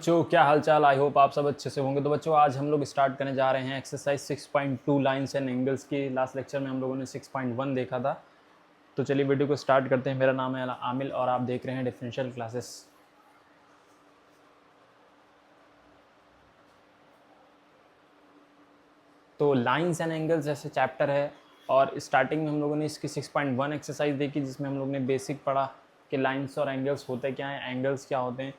बच्चों, क्या हाल चाल। आई होप आप सब अच्छे से होंगे। तो बच्चों, आज हम लोग स्टार्ट करने जा रहे हैं एक्सरसाइज 6.2 लाइन्स एंड एंगल्स की। लास्ट लेक्चर में हम लोगों ने 6.1 देखा था। तो चलिए वीडियो को स्टार्ट करते हैं। मेरा नाम है आमिल और आप देख रहे हैं डिफरेंशियल क्लासेस। तो लाइन्स एंड एंगल्स जैसे चैप्टर है और स्टार्टिंग में हम लोगों ने इसकी 6.1 एक्सरसाइज देखी, जिसमें हम लोग ने बेसिक पढ़ा कि लाइन्स और एंगल्स होते क्या हैं, एंगल्स क्या होते हैं।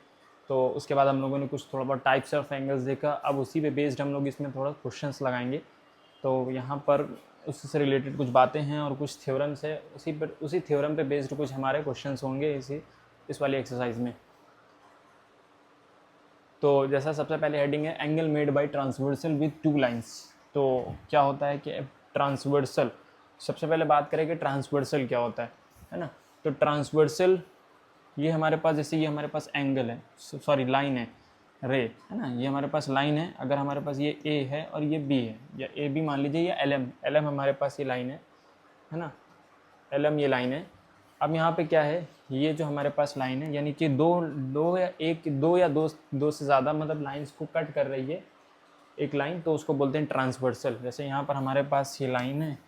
तो उसके बाद हम लोगों ने कुछ थोड़ा बहुत टाइप्स ऑफ एंगल्स देखा। अब उसी पे बेस्ड हम लोग इसमें थोड़ा क्वेश्चंस लगाएंगे। तो यहाँ पर उससे रिलेटेड कुछ बातें हैं और कुछ थ्योरम्स है। उसी थ्योरम पे बेस्ड कुछ हमारे क्वेश्चंस होंगे इस वाली एक्सरसाइज में। तो जैसा सबसे पहले हेडिंग है angle made by transversal with two lines. तो क्या होता है कि ट्रांसवर्सल, सबसे पहले बात करें कि ट्रांसवर्सल क्या होता है ना। तो ट्रांसवर्सल ये हमारे पास, जैसे ये हमारे पास एंगल है, सॉरी लाइन है, रे है ना, ये हमारे पास लाइन है। अगर हमारे पास ये ए है और ये बी है, या ए बी मान लीजिए, या एल एम हमारे पास ये लाइन है ना, एल एम ये लाइन है। अब यहाँ पे क्या है, ये जो हमारे पास लाइन है, यानी कि दो से ज़्यादा मतलब लाइंस को कट कर रही है एक लाइन, तो उसको बोलते हैं ट्रांसवर्सल। जैसे यहाँ पर हमारे पास ये लाइन है,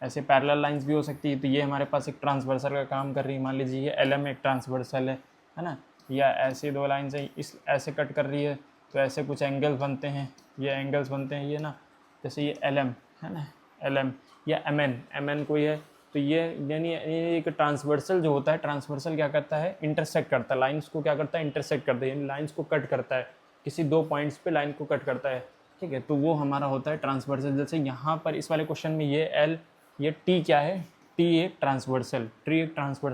ऐसे पैरेलल लाइंस भी हो सकती है। तो ये हमारे पास एक ट्रांसवर्सल का काम कर रही है। मान लीजिए ये एल एम एक ट्रांसवर्सल है ना, या ऐसे दो लाइन से इस ऐसे कट कर रही है, तो ऐसे कुछ एंगल्स बनते हैं, ये एंगल्स बनते हैं ये ना। जैसे ये एल एम है ना, एल एम या एम एन कोई है, तो ये यानी एक ट्रांसवर्सल जो होता है, ट्रांसवर्सल क्या करता है, इंटरसेक्ट करता है लाइंस को, क्या करता है, इंटरसेक्ट करता है, यानी लाइंस को कट करता है, किसी दो पॉइंट्स पे लाइन को कट करता है। ठीक है, तो वो हमारा होता है ट्रांसवर्सल। जैसे यहाँ पर इस वाले क्वेश्चन में ये एल, ये टी क्या है, टी एक ट्रांसवर्सल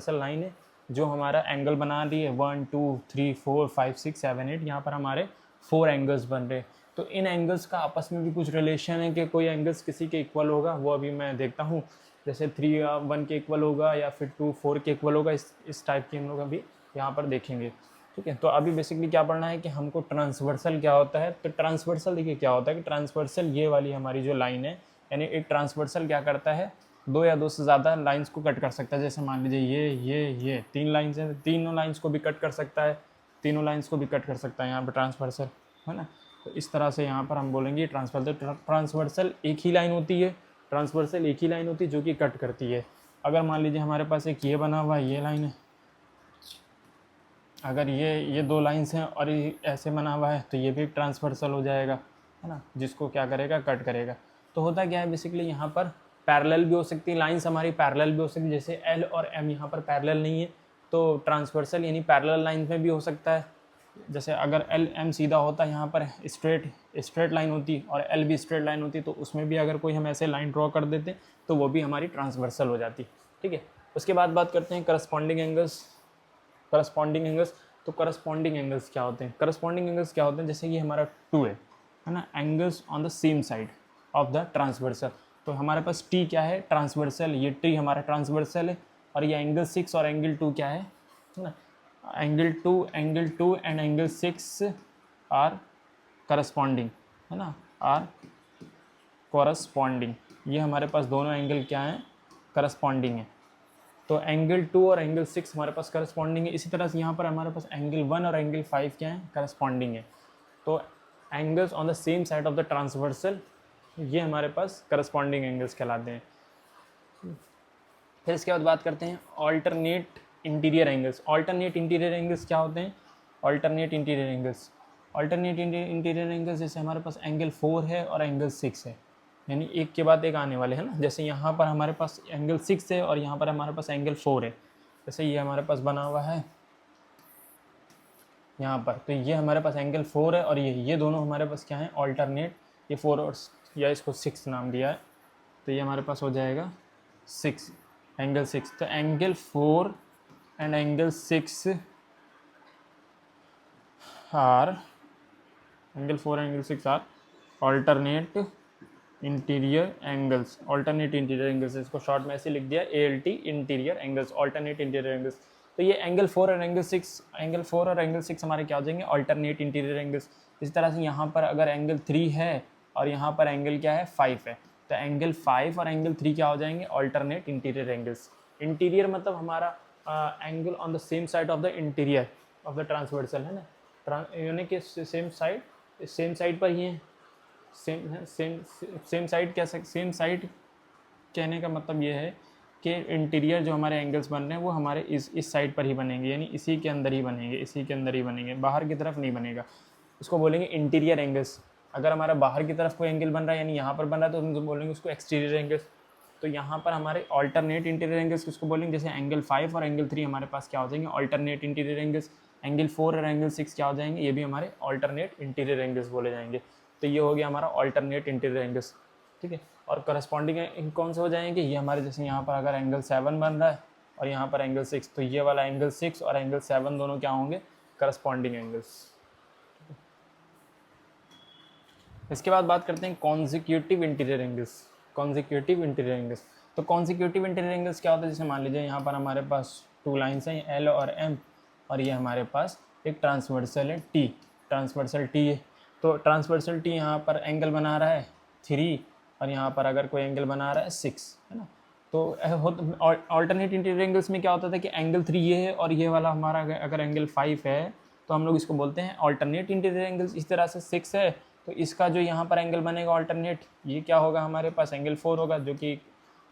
लाइन है जो हमारा एंगल बना रही है 1 2 3 4 5 6 7 8। यहाँ पर हमारे 4 एंगल्स बन रहे। तो इन एंगल्स का आपस में भी कुछ रिलेशन है कि कोई एंगल्स किसी के इक्वल होगा, वो अभी मैं देखता हूँ। जैसे 3 1 के इक्वल होगा या फिर 2 4 के इक्वल होगा, इस टाइप की हम लोग अभी यहाँ पर देखेंगे। ठीक है, तो अभी बेसिकली क्या पढ़ना है कि हमको ट्रांसवर्सल क्या होता है। तो ट्रांसवर्सल देखिए क्या होता है कि ट्रांसवर्सल ये वाली हमारी जो लाइन है, यानी एक ट्रांसवर्सल क्या करता है, दो या दो से ज़्यादा लाइंस को कट कर सकता है। जैसे मान लीजिए ये 3 लाइंस हैं, तीनों लाइंस को भी कट कर सकता है, तीनों लाइंस को भी कट कर सकता है यहाँ पर ट्रांसवर्सल, है ना। तो इस तरह से यहाँ पर हम बोलेंगे ट्रांसवर्सल एक ही लाइन होती है, ट्रांसवर्सल एक ही लाइन होती है जो कि कट करती है। अगर मान लीजिए हमारे पास एक ये बना हुआ है, ये लाइन है, अगर ये दो लाइंस हैं और ये ऐसे बना हुआ है, तो ये भी ट्रांसवर्सल हो जाएगा, है ना, जिसको क्या करेगा, कट करेगा। तो होता क्या है बेसिकली, यहाँ पर पैरेलल भी हो सकती है, लाइंस हमारी पैरेलल भी हो सकती है। जैसे एल और एम यहाँ पर पैरेलल नहीं है, तो ट्रांसवर्सल यानी पैरेलल लाइंस में भी हो सकता है। जैसे अगर एल एम सीधा होता है, यहाँ पर स्ट्रेट लाइन होती और एल भी स्ट्रेट लाइन होती, तो उसमें भी अगर कोई हम ऐसे लाइन ड्रॉ कर देते तो वो भी हमारी ट्रांसवर्सल हो जाती। ठीक है, उसके बाद बात करते हैं करस्पॉन्डिंग एंगल्स। तो करस्पॉन्डिंग एंगल्स क्या होते हैं, जैसे कि हमारा 2 है ना, angles on the same side of the transversal. तो हमारे पास टी क्या है, ट्रांसवर्सल, ये टी हमारा ट्रांसवर्सल है। और ये एंगल 6 और एंगल 2 क्या है ना, angle two and angle 6 are corresponding, है ना, आर कॉरस्पॉन्डिंग। ये हमारे पास दोनों एंगल क्या हैं, करस्पॉन्डिंग है। तो एंगल 2 और एंगल 6 हमारे पास करस्पॉन्डिंग है। इसी तरह से यहाँ पर हमारे पास एंगल 1 और एंगल 5 क्या है, करस्पॉन्डिंग है। तो angles on the same side of the transversal, ये हमारे पास करस्पॉन्डिंग एंगल्स कहलाते हैं। फिर इसके बाद बात करते हैं alternate interior angles. Alternate interior angles क्या होते हैं, ऑल्टरनेट इंटीरियर एंगल्स जैसे हमारे पास एंगल 4 है और एंगल 6 है, यानी एक के बाद एक आने वाले हैं ना। जैसे यहाँ पर हमारे पास एंगल 6 है और यहाँ पर हमारे पास एंगल 4 है। जैसे ये हमारे पास बना हुआ है यहाँ पर, तो ये हमारे पास एंगल 4 है और ये दोनों हमारे पास क्या है, ऑल्टरनेट। ये 4 और या इसको 6 नाम दिया है, तो ये हमारे पास हो जाएगा 6, एंगल 6। तो angle 4 and angle 6 are alternate interior angles. इसको शॉर्ट में ऐसे लिख दिया ALT, interior angles, alternate interior angles. तो ये एंगल 4 और एंगल 6 हमारे क्या हो जाएंगे, ऑल्टरनेट इंटीरियर एंगल्स। इस तरह से यहाँ पर अगर एंगल 3 है और यहाँ पर एंगल क्या है, 5 है, तो एंगल 5 और एंगल 3 क्या हो जाएंगे, ऑल्टरनेट इंटीरियर एंगल्स। इंटीरियर मतलब हमारा angle on the same side of the interior of the transversal, है ना। यानी कि सेम साइड पर ही है, सेम साइड कह सकते, सेम साइड कहने का मतलब ये है कि इंटीरियर जो हमारे एंगल्स बन रहे हैं वो हमारे इस साइड पर ही बनेंगे, यानी इसी के अंदर ही बनेंगे, इसी के अंदर ही बनेंगे, बाहर की तरफ नहीं बनेगा। उसको बोलेंगे इंटीरियर एंगल्स। अगर हमारा बाहर की तरफ कोई एंगल बन रहा है यानी यहाँ पर बन रहा है तो हम बोलेंगे उसको एक्सटीरियर एंगल्स। तो यहाँ पर हमारे ऑल्टरनेट इंटीरियर एंगल्स किसको बोलेंगे, जैसे एंगल 5 और एंगल 3 हमारे पास क्या हो जाएंगे, ऑल्टरनेट इंटीरियर एंगल्स। एंगल 4 और एंगल 6 क्या हो जाएंगे, ये भी हमारे ऑल्टरनेट इंटीरियर एंगल्स बोले जाएंगे। तो ये हो गया हमारा ऑल्टरनेट इंटीरियर एंगल्स, ठीक है। और करस्पॉन्डिंग कौन से हो जाएंगे, ये हमारे जैसे यहाँ पर अगर एंगल 7 बन रहा है और यहाँ पर एंगल 6, तो ये वाला एंगल 6 और एंगल 7 दोनों क्या होंगे, करस्पॉन्डिंग एंगल्स। इसके बाद बात करते हैं consecutive interior angles. Consecutive interior angles, तो कॉन्जिक्यूटिव इंटीरियर एंगल्स क्या होता है, जैसे मान लीजिए यहाँ पर हमारे पास 2 लाइन्स हैं, एल और एम, और ये हमारे पास एक ट्रांसवर्सल है टी, ट्रांसवर्सल टी है। तो ट्रांसवर्सल टी यहाँ पर एंगल बना रहा है 3 और यहाँ पर अगर कोई एंगल बना रहा है 6, है ना। तो ऑल्टरनेट इंटीरियर एंगल्स में क्या होता था कि एंगल 3 ये है और ये वाला हमारा अगर एंगल 5 है तो हम लोग इसको बोलते हैं ऑल्टरनेट इंटीरियर एंगल्स। इस तरह से 6 है तो इसका जो यहाँ पर एंगल बनेगा ऑल्टरनेट, ये क्या होगा हमारे पास, एंगल 4 होगा, जो कि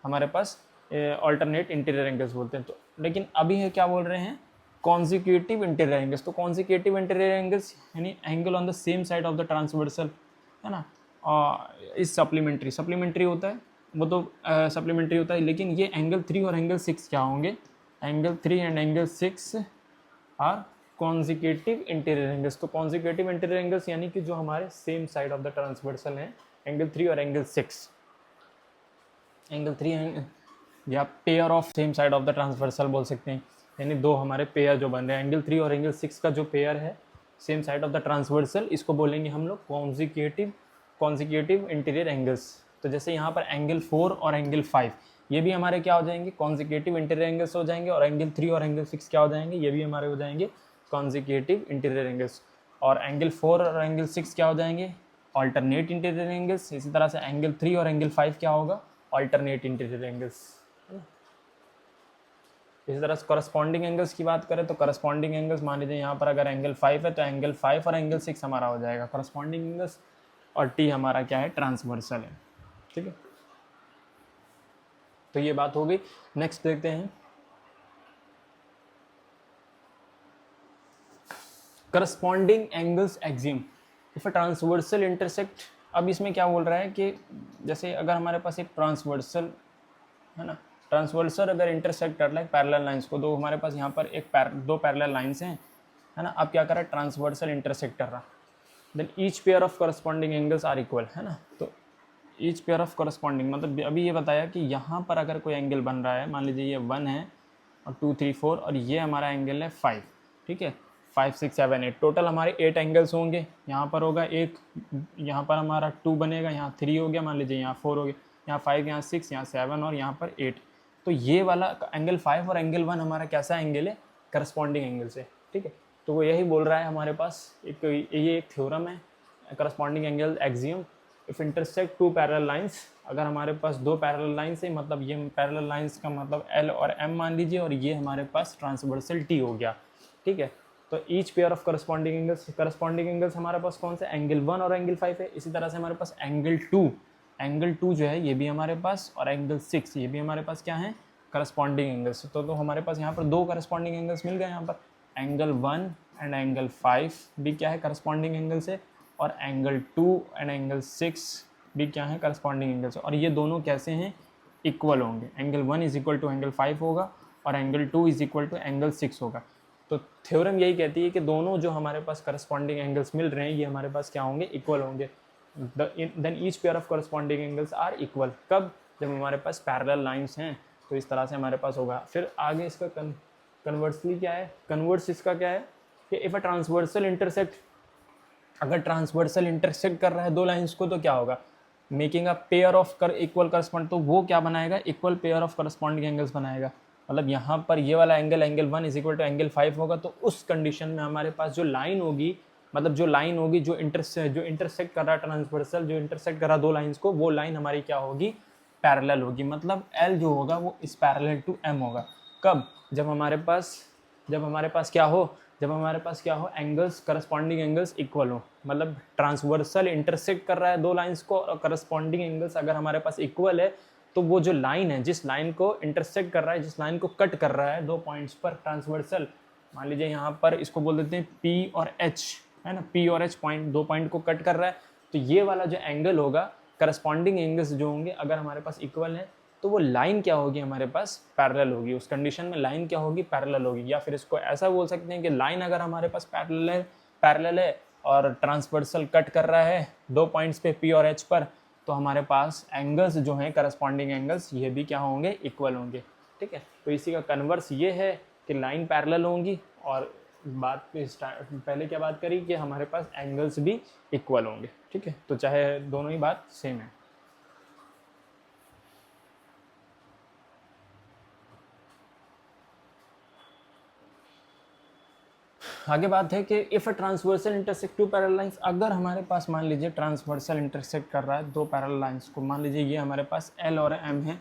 हमारे पास ऑल्टरनेट इंटीरियर एंगल्स बोलते हैं। तो लेकिन अभी है क्या बोल रहे हैं, कॉन्जिक्यूटिव इंटीरियर एंगल्स। तो कॉन्जिक्यूटिव इंटीरियर एंगल्स यानी angle on the same side of the transversal, है ना। इस सप्लीमेंट्री होता है, वो तो सप्लीमेंट्री होता है, लेकिन ये एंगल 3 और एंगल 6 क्या होंगे, angle 3 and angle 6 are consecutive interior angles. तो कॉन्जिक्यूटिव इंटीरियर एंगल्स यानी कि जो हमारे same side of the transversal हैं, एंगल 3 और एंगल 6, एंगल 3 या pair of same side of the transversal बोल सकते हैं, यानी दो हमारे पेयर जो बन रहे हैं, एंगल 3 और एंगल 6 का जो पेयर है same side of the transversal, इसको बोलेंगे हम लोग कॉन्जिक्यूटिव इंटीरियर एंगल्स। तो जैसे यहाँ पर एंगल 4 और एंगल 5 ये भी हमारे क्या हो जाएंगे, कॉन्जिक्यूटिव इंटीरियर एंगल्स हो जाएंगे, और एंगल 3 और एंगल 6 क्या हो जाएंगे, ये भी हमारे हो जाएंगे कॉन्जिक्यूटिव इंटीरियर एंगल्स। और एंगल 4 और एंगल 6 क्या हो जाएंगे, ऑल्टरनेट इंटीरियर एंगल्स। इसी तरह से एंगल 3 और एंगल 5 क्या होगा, ऑल्टरनेट इंटीरियर एंगल्स, है ना। इसी तरह से करस्पॉन्डिंग एंगल्स की बात करें तो करस्पॉन्डिंग एंगल्स मान लीजिए यहाँ पर अगर एंगल 5 है तो एंगल 5 और एंगल 6 हमारा हो जाएगा करस्पॉन्डिंग एंगल्स, और टी हमारा क्या है, ट्रांसवर्सल है, ठीक है। तो ये बात हो गई। नेक्स्ट देखते हैं corresponding angles axiom if a transversal intersect. अब इसमें क्या बोल रहा है कि जैसे अगर हमारे पास एक ट्रांसवर्सल है ना, ट्रांसवर्सल अगर इंटरसेक्ट कर रहा है पैरेलल लाइंस को, तो हमारे पास यहाँ पर दो पैरेलल लाइंस हैं, है ना। अब क्या कर रहा है, ट्रांसवर्सल इंटरसेक्ट कर रहा, then each pair of corresponding angles are equal, है ना। तो ईच पेयर ऑफ करस्पॉन्डिंग मतलब अभी ये बताया कि यहाँ पर अगर कोई एंगल बन रहा है, मान लीजिए ये 1 है और 2 3 4 और ये हमारा एंगल है 5, ठीक है, 5 6 7 8, टोटल हमारे 8 एंगल्स होंगे। यहाँ पर होगा एक, यहाँ पर हमारा 2 बनेगा, यहाँ 3 हो गया, मान लीजिए यहाँ 4 हो गया, यहाँ 5, यहाँ 6, यहाँ 7 और यहाँ पर 8। तो ये वाला एंगल 5 और एंगल 1 हमारा कैसा एंगल है, करस्पॉन्डिंग एंगल से, ठीक है। तो वो यही बोल रहा है हमारे पास ये एक थ्योरम है corresponding angle axiom if intersect 2 parallel lines. अगर हमारे पास 2 पैरेलल लाइंस है, मतलब ये पैरेलल लाइंस का मतलब एल और एम मान लीजिए, और ये हमारे पास ट्रांसवर्सल टी हो गया, ठीक है। तो each pair of corresponding angles हमारे पास कौन से, एंगल 1 और एंगल 5 है। इसी तरह से हमारे पास एंगल 2 जो है ये भी हमारे पास, और एंगल 6 ये भी हमारे पास क्या है, करस्पॉन्डिंग एंगल्स। तो हमारे पास यहाँ पर 2 करस्पॉन्डिंग एंगल्स मिल गए। यहाँ पर एंगल 1 एंड एंगल 5 भी क्या है, करस्पॉन्डिंग एंगल से, और एंगल 2 एंड एंगल 6 भी क्या है, करस्पॉन्डिंग एंगल से। और ये दोनों कैसे हैं, इक्वल होंगे। Angle 1 is equal to angle 5 होगा और angle 2 is equal to angle 6 होगा। तो थ्योरम यही कहती है कि दोनों जो हमारे पास करस्पॉन्डिंग एंगल्स मिल रहे हैं ये हमारे पास क्या होंगे, इक्वल होंगे। Then each pair of corresponding angles are equal, कब, जब हमारे पास पैरेलल लाइंस हैं। तो इस तरह से हमारे पास होगा। फिर आगे इसका कन्वर्सली क्या है, कन्वर्स इसका क्या है कि इफ अ ट्रांसवर्सल इंटरसेक्ट, अगर ट्रांसवर्सल इंटरसेक्ट कर रहा है 2 लाइंस को तो क्या होगा, making a pair of equal correspond, तो वो क्या बनाएगा, equal pair of corresponding angles बनाएगा। मतलब यहाँ पर ये वाला angle 1 is equal to angle 5 होगा। तो उस कंडीशन में हमारे पास जो लाइन होगी, मतलब जो लाइन होगी जो इंटरसेक्ट कर रहा है ट्रांसवर्सल, जो इंटरसेक्ट कर रहा 2 लाइंस को, वो लाइन हमारी क्या होगी, पैरेलल होगी। मतलब L जो होगा वो इस पैरेलल टू M होगा। कब, जब हमारे पास क्या हो, जब हमारे पास क्या हो, एंगल्स करस्पॉन्डिंग एंगल्स इक्वल हो, मतलब ट्रांसवर्सल इंटरसेक्ट कर रहा है दो लाइंस को और करस्पॉन्डिंग एंगल्स अगर हमारे पास इक्वल है, तो वो जो लाइन है, जिस लाइन को इंटरसेक्ट कर रहा है, जिस लाइन को कट कर रहा है दो पॉइंट्स पर ट्रांसवर्सल, मान लीजिए यहाँ पर इसको बोल देते हैं P और H, है ना, P और H पॉइंट, दो पॉइंट को कट कर रहा है, तो ये वाला जो एंगल होगा, करस्पॉन्डिंग एंगल्स जो होंगे अगर हमारे पास इक्वल है, तो वो लाइन क्या होगी हमारे पास, पैरेलल होगी। उस कंडीशन में लाइन क्या होगी, पैरेलल होगी। या फिर इसको ऐसा बोल सकते हैं कि लाइन अगर हमारे पास पैरेलल है और ट्रांसवर्सल कट कर रहा है दो पॉइंट्स पे P और H पर, तो हमारे पास एंगल्स जो हैं करस्पॉन्डिंग एंगल्स, ये भी क्या होंगे, इक्वल होंगे। ठीक है, तो इसी का कन्वर्स ये है कि लाइन पैरेलल होंगी, और बात पे पहले क्या बात करी कि हमारे पास एंगल्स भी इक्वल होंगे। ठीक है, तो चाहे दोनों ही बात सेम है। आगे बात है कि if a transversal intersect two parallel lines, अगर हमारे पास मान लीजिए ट्रांसवर्सल इंटरसेक्ट कर रहा है दो पैरेलल लाइंस को, मान लीजिए ये हमारे पास L और M है,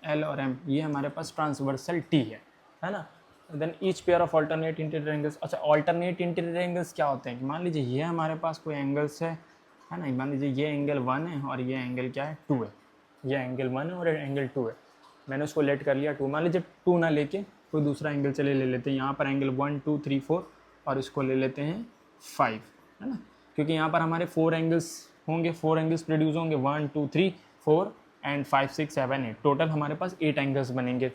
L और M, ये हमारे पास ट्रांसवर्सल T है ना। Then each pair of alternate interior angles. अच्छा, अल्टरनेट इंटीरियर एंगल्स क्या होते हैं कि मान लीजिए ये हमारे पास कोई एंगल्स है ना, मान लीजिए ये एंगल 1 है और ये एंगल क्या है, 2 है, ये एंगल 1 है और एंगल 2 है, मैंने उसको लेट कर लिया 2, मान लीजिए 2 ना लेके कोई दूसरा एंगल चले ले लेते हैं, यहाँ पर एंगल 1 2 3 4 और इसको ले लेते हैं 5, है ना, क्योंकि यहाँ पर हमारे 4 एंगल्स होंगे, 4 एंगल्स प्रोड्यूस होंगे, 1 2 3 4 एंड 5 6 7 8, टोटल हमारे पास 8 एंगल्स बनेंगे।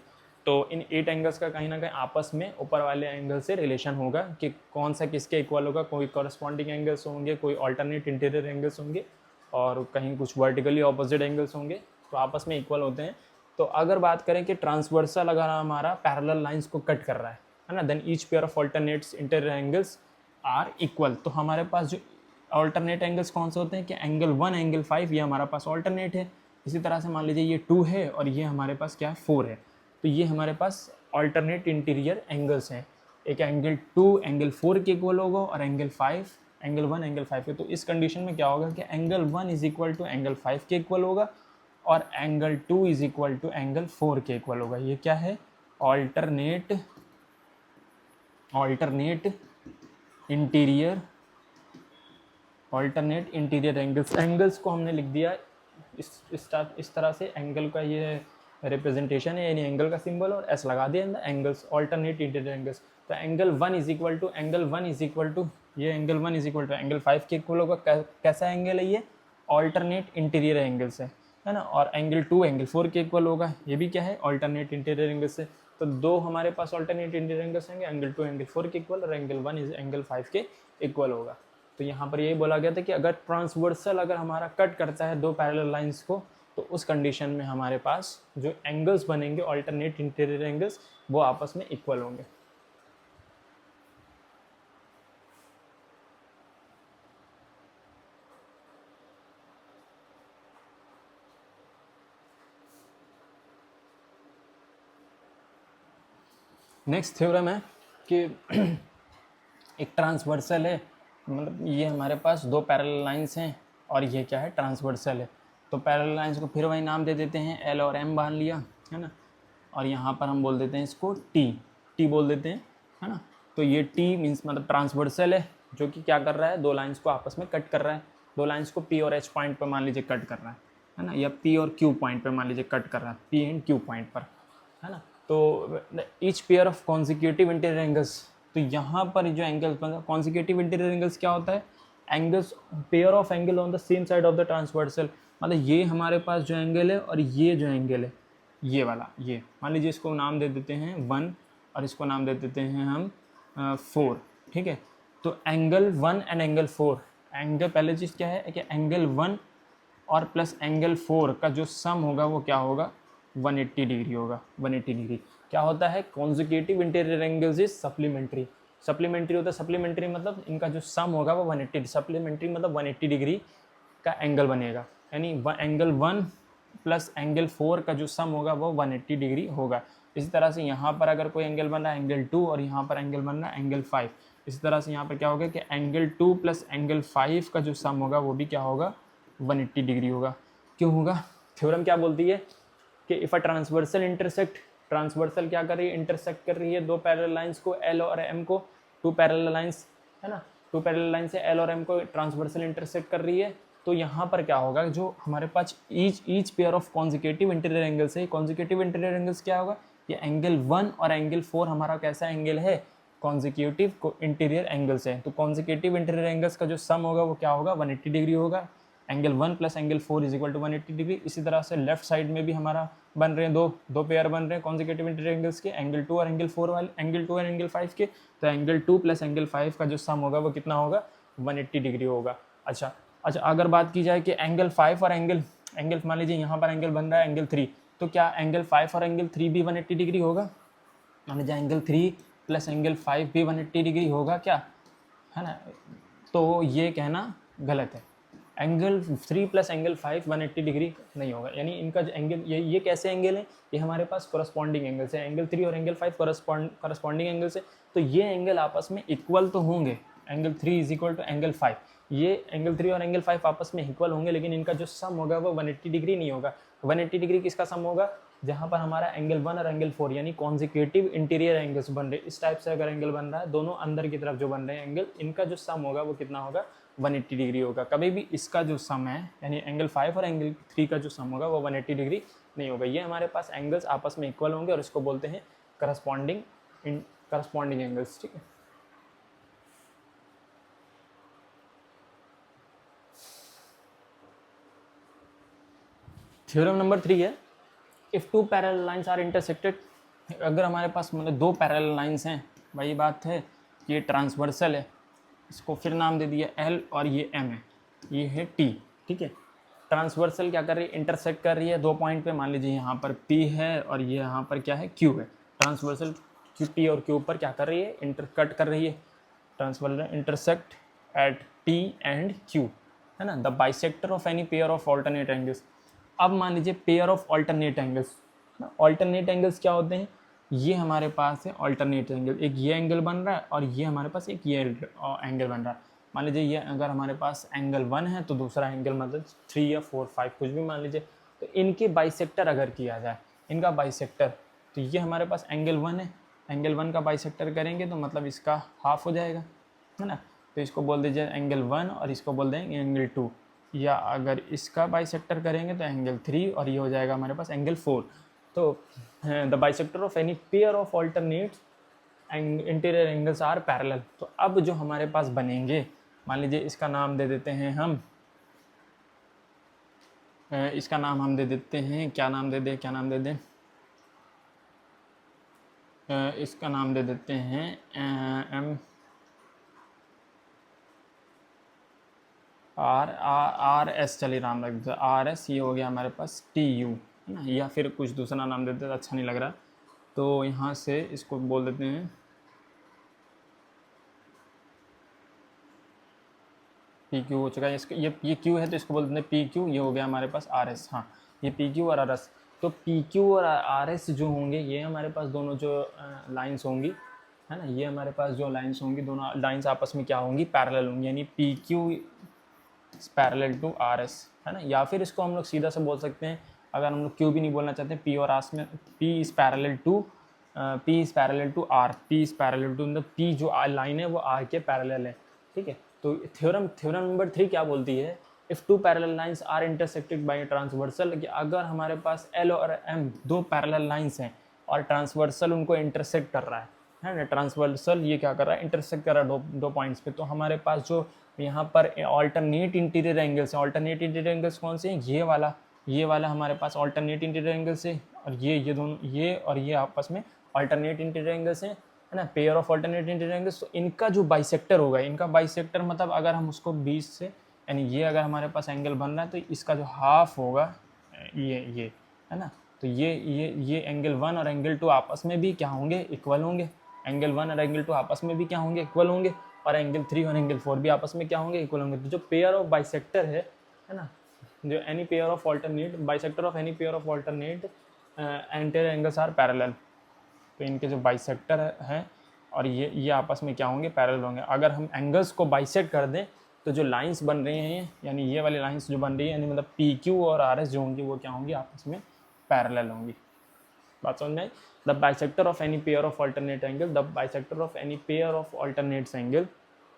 तो इन 8 एंगल्स का कहीं ना कहीं आपस में ऊपर वाले एंगल से रिलेशन होगा कि कौन सा किसके इक्वल होगा, कोई कॉरस्पॉन्डिंग एंगल्स होंगे, कोई अल्टरनेट इंटीरियर एंगल्स होंगे और कहीं कुछ वर्टिकली ऑपोजिट एंगल्स होंगे, तो आपस में इक्वल होते हैं। तो अगर बात करें कि ट्रांसवर्सल अगर हमारा पैरेलल लाइंस को कट कर रहा है ना, then each pair of alternates interior angles are equal, तो हमारे पास जो अल्टरनेट एंगल्स कौन से होते हैं कि एंगल 1 एंगल 5 ये हमारे पास अल्टरनेट है। इसी तरह से मान लीजिए ये 2 है और ये हमारे पास क्या है, 4 है, तो ये हमारे पास अल्टरनेट इंटीरियर एंगल्स हैं। एक एंगल 2 एंगल 4 के इक्वल होगा और एंगल 5 एंगल 1 एंगल 5 के। तो इस कंडीशन में क्या होगा कि angle 1 is equal to angle 5 के इक्वल होगा और angle 2 is equal to angle 4 के इक्वल होगा। ये क्या है, अल्टरनेट इंटीरियर एंगल्स को हमने लिख दिया इस तरह से। एंगल का ये रिप्रेजेंटेशन है, यानी एंगल का सिंबल और एस लगा दिया एंगल्स, अल्टरनेट इंटीरियर एंगल्स। तो एंगल 1 इज इक्वल टू ये angle 1 is equal to angle 5 के इक्वल होगा। कैसा एंगल है ये, अल्टरनेट इंटीरियर एंगल्स है ना। और एंगल 2 एंगल 4 के इक्वल होगा, ये भी क्या है, अल्टरनेट इंटीरियर एंगल्स है। तो दो हमारे पास अल्टरनेट इंटीरियर एंगल्स होंगे, एंगल 2 एंगल 4 के इक्वल और एंगल 1 इज एंगल 5 के इक्वल होगा। तो यहाँ पर यही बोला गया था कि अगर ट्रांसवर्सल अगर हमारा कट करता है दो पैरेलल लाइंस को, तो उस कंडीशन में हमारे पास जो एंगल्स बनेंगे अल्टरनेट इंटीरियर एंगल्स, वो आपस में इक्वल होंगे। नेक्स्ट थ्योरम है कि एक ट्रांसवर्सल है, मतलब ये हमारे पास दो पैरेलल लाइंस हैं और ये क्या है, ट्रांसवर्सल है। तो पैरेलल लाइंस को फिर वही नाम दे देते हैं, एल और एम बांध लिया, है ना। और यहाँ पर हम बोल देते हैं इसको टी बोल देते हैं, है ना। तो ये टी मीन्स मतलब ट्रांसवर्सल है, जो कि क्या कर रहा है, दो लाइंस को आपस में कट कर रहा है। दो लाइंस को पी और एच पॉइंट पर मान लीजिए कट कर रहा है ना, या पी और क्यू पॉइंट पर मान लीजिए कट कर रहा है, पी एंड क्यू पॉइंट पर, है ना। तो each pair of consecutive interior angles, तो यहाँ पर जो एंगल्स बन, कॉन्जिक्यूटिव इंटीरियर एंगल्स क्या होता है, angles pair of angle on the same side of the transversal. मतलब ये हमारे पास जो एंगल है और ये जो एंगल है, ये वाला, ये मान लीजिए इसको नाम दे देते हैं 1 और इसको नाम दे देते हैं हम 4, ठीक है। तो एंगल 1 एंड एंगल 4, एंगल पहले चीज़ क्या है कि एंगल 1 और प्लस एंगल 4 का जो सम होगा वो क्या होगा, 180 डिग्री होगा। 180 डिग्री क्या होता है, consecutive interior angles is supplementary होता है। सप्लीमेंट्री मतलब इनका जो सम होगा वो 180, सप्लीमेंट्री मतलब 180 डिग्री का एंगल बनेगा, यानी एंगल 1 प्लस एंगल 4 का जो सम होगा वो 180 डिग्री होगा। इसी तरह से यहाँ पर अगर कोई एंगल बन रहा है एंगल 2 और यहाँ पर एंगल बन रहा है एंगल 5, इसी तरह से यहाँ पर क्या होगा कि एंगल 2 प्लस एंगल 5 का जो सम होगा वो भी क्या होगा, 180 डिग्री होगा। क्यों होगा, थ्योरम क्या बोलती है कि if a transversal intersect, transversal क्या कर रही है, इंटरसेक्ट कर रही है दो पैरेलल लाइंस को, एल और एम को, टू पैरेलल लाइंस है ना, टू पैरेलल लाइन से एल और एम को ट्रांसवर्सल इंटरसेक्ट कर रही है, तो यहाँ पर क्या होगा, जो हमारे पास each pair of consecutive interior angles है, कॉन्जिक्यूटिव इंटीरियर एंगल्स क्या होगा, ये एंगल 1 और एंगल 4 हमारा कैसा एंगल है, कॉन्जिक्यूटिव इंटीरियर एंगल्स है। तो कॉन्जिक्यूटिव इंटीरियर एंगल्स का जो सम होगा वो क्या होगा, 180 डिग्री होगा। Angle 1 plus angle 4 is equal to 180 degree. इसी तरह से लेफ्ट साइड में भी हमारा बन रहे हैं दो पेयर बन रहे हैं कॉन्जिक्यूटिव इंटीरियर एंगल्स के, एंगल 2 और एंगल 4 वाले, एंगल 2 और एंगल 5 के। तो एंगल 2 प्लस एंगल 5 का जो सम होगा वो कितना होगा, 180 डिग्री होगा। अच्छा, अगर बात की जाए कि एंगल 5 और एंगल मान लीजिए यहाँ पर एंगल बन रहा है एंगल 3, तो क्या एंगल 5 और एंगल 3 भी 180 डिग्री होगा, मान लीजिए एंगल 3 प्लस एंगल 5 भी 180 डिग्री होगा क्या, है ना। तो ये कहना गलत है, एंगल 3 प्लस एंगल 5 180 डिग्री नहीं होगा। यानी इनका जो एंगल ये कैसे एंगल है, ये हमारे पास कोरस्पॉन्डिंग एंगल्स है, एंगल 3 और एंगल 5 कोरस्पॉन्डिंग एंगल्स है, तो ये एंगल आपस में इक्वल तो होंगे, angle 3 is equal to angle 5, ये एंगल 3 और एंगल 5 आपस में इक्वल होंगे, लेकिन इनका जो सम होगा वो 180 डिग्री नहीं होगा। 180 डिग्री किसका सम होगा, जहाँ पर हमारा एंगल 1 और एंगल 4 यानी कॉन्जिक्यूटिव इंटीरियर एंगल्स बन रहे, इस टाइप से अगर एंगल बन रहा है, दोनों अंदर की तरफ जो बन रहे हैं एंगल, इनका जो सम होगा वो कितना होगा, 180 डिग्री होगा। कभी भी इसका जो सम है यानी एंगल 5 और एंगल 3 का जो सम होगा वो 180 डिग्री नहीं होगा। ये हमारे पास एंगल्स आपस में इक्वल होंगे और इसको बोलते हैं करस्पॉन्डिंग एंगल्स, ठीक है। थ्योरम नंबर 3 है, if two parallel lines are intersected, अगर हमारे पास मतलब दो पैरेलल लाइंस हैं, वही बात है, ये ट्रांसवर्सल है, इसको फिर नाम दे दिया L और ये M है, ये है T, ठीक है। ट्रांसवर्सल क्या कर रही है, इंटरसेक्ट कर रही है दो पॉइंट पे, मान लीजिए यहाँ पर P है और ये यहाँ पर क्या है, Q है। ट्रांसवर्सल P और Q पर क्या कर रही है, इंटरकट कर रही है। Transversal intersect at T and Q, है ना, the bisector of any pair of alternate angles. अब मान लीजिए pair of alternate angles, alternate angles क्या होते हैं, ये हमारे पास है ऑल्टरनेट एंगल, एक ये एंगल बन रहा है और ये हमारे पास एक ये एंगल बन रहा है। मान लीजिए ये अगर हमारे पास एंगल 1 है तो दूसरा एंगल मतलब 3 या 4 5 कुछ भी मान लीजिए, तो इनके बाइसेक्टर अगर किया जाए, इनका बाइसेक्टर, तो ये हमारे पास एंगल 1 है, एंगल 1 का बाइसेक्टर करेंगे तो मतलब इसका हाफ हो जाएगा, है ना। तो इसको बोल दीजिए एंगल 1 और इसको बोल देंगे एंगल 2, या अगर इसका बाइसेक्टर करेंगे तो एंगल 3 और ये हो जाएगा हमारे पास एंगल 4। तो the bisector of any pair of alternate interior angles are parallel. तो अब जो हमारे पास बनेंगे, मान लीजिए इसका नाम दे देते हैं हम, इसका नाम हम दे देते हैं, क्या नाम दे दें, इसका नाम दे देते हैं एम आर एस, चलिए नाम रख देते आर एस, ये हो गया हमारे पास टी यू, है ना, या फिर कुछ दूसरा नाम देते, अच्छा नहीं लग रहा, तो यहाँ से इसको बोल देते हैं पी क्यू हो चुका है, इसका ये क्यू है तो इसको बोल देते हैं पी क्यू, ये हो गया हमारे पास आर एस। हाँ, ये पी क्यू और आर एस, तो पी क्यू और आर एस जो होंगे ये हमारे पास दोनों जो लाइंस होंगी, है ना, ये हमारे पास जो लाइंस होंगी, दोनों लाइंस आपस में क्या होंगी, पैरेलल होंगी, यानी P Q parallel to R S, है ना। या फिर इसको हम लोग सीधा से बोल सकते हैं, अगर हम लोग क्यू भी नहीं बोलना चाहते, पी और आर में, P is parallel to R, P is parallel to, मतलब पी जो लाइन है वो आर के पैरेलल है, ठीक है। तो थ्योरम नंबर 3 क्या बोलती है, if two parallel lines are intersected by transversal, कि अगर हमारे पास एल और एम दो पैरेलल लाइंस हैं और ट्रांसवर्सल उनको इंटरसेक्ट कर रहा है ना, ट्रांसवर्सल ये क्या कर रहा है, इंटरसेक्ट कर रहा है दो पॉइंट्स पे, तो हमारे पास जो यहाँ पर ऑल्टरनेट इंटीरियर एंगल्स हैं, ऑल्टरनेट इंटीरियर एंगल्स कौन से हैं, ये वाला हमारे पास ऑल्टरनेट इंटीरियर एंगल्स है, और ये दोनों, ये और ये आपस में ऑल्टरनेट इंटीरियर एंगल्स हैं, है ना, pair of alternate interior angles. तो इनका जो बाइसेक्टर होगा, इनका बाइसेक्टर मतलब अगर हम उसको 20 से, यानी ये अगर हमारे पास एंगल बन रहा है तो इसका जो हाफ होगा ये है ना, तो ये एंगल 1 और एंगल 2 आपस में भी क्या होंगे, इक्वल होंगे, एंगल 1 और एंगल 2 आपस में भी क्या होंगे, इक्वल होंगे, और एंगल 3 और एंगल 4 भी आपस में क्या होंगे, इक्वल होंगे। तो जो पेयर ऑफ बाइसेक्टर है ना, जो any pair of alternate, bisector of any pair of alternate interior angles are parallel, तो इनके जो बाइसेक्टर हैं और ये आपस में क्या होंगे, पैरेलल होंगे। अगर हम एंगल्स को बाइसेक्ट कर दें तो जो लाइंस बन रही हैं, यानी ये वाली लाइंस जो बन रही है, यानी मतलब पी क्यू और आर एस जो होंगी वो क्या होंगी, आपस में पैरेलल होंगी। बात समझ में आई? The bisector of any pair of alternate angle, the bisector of any pair of alternate angle,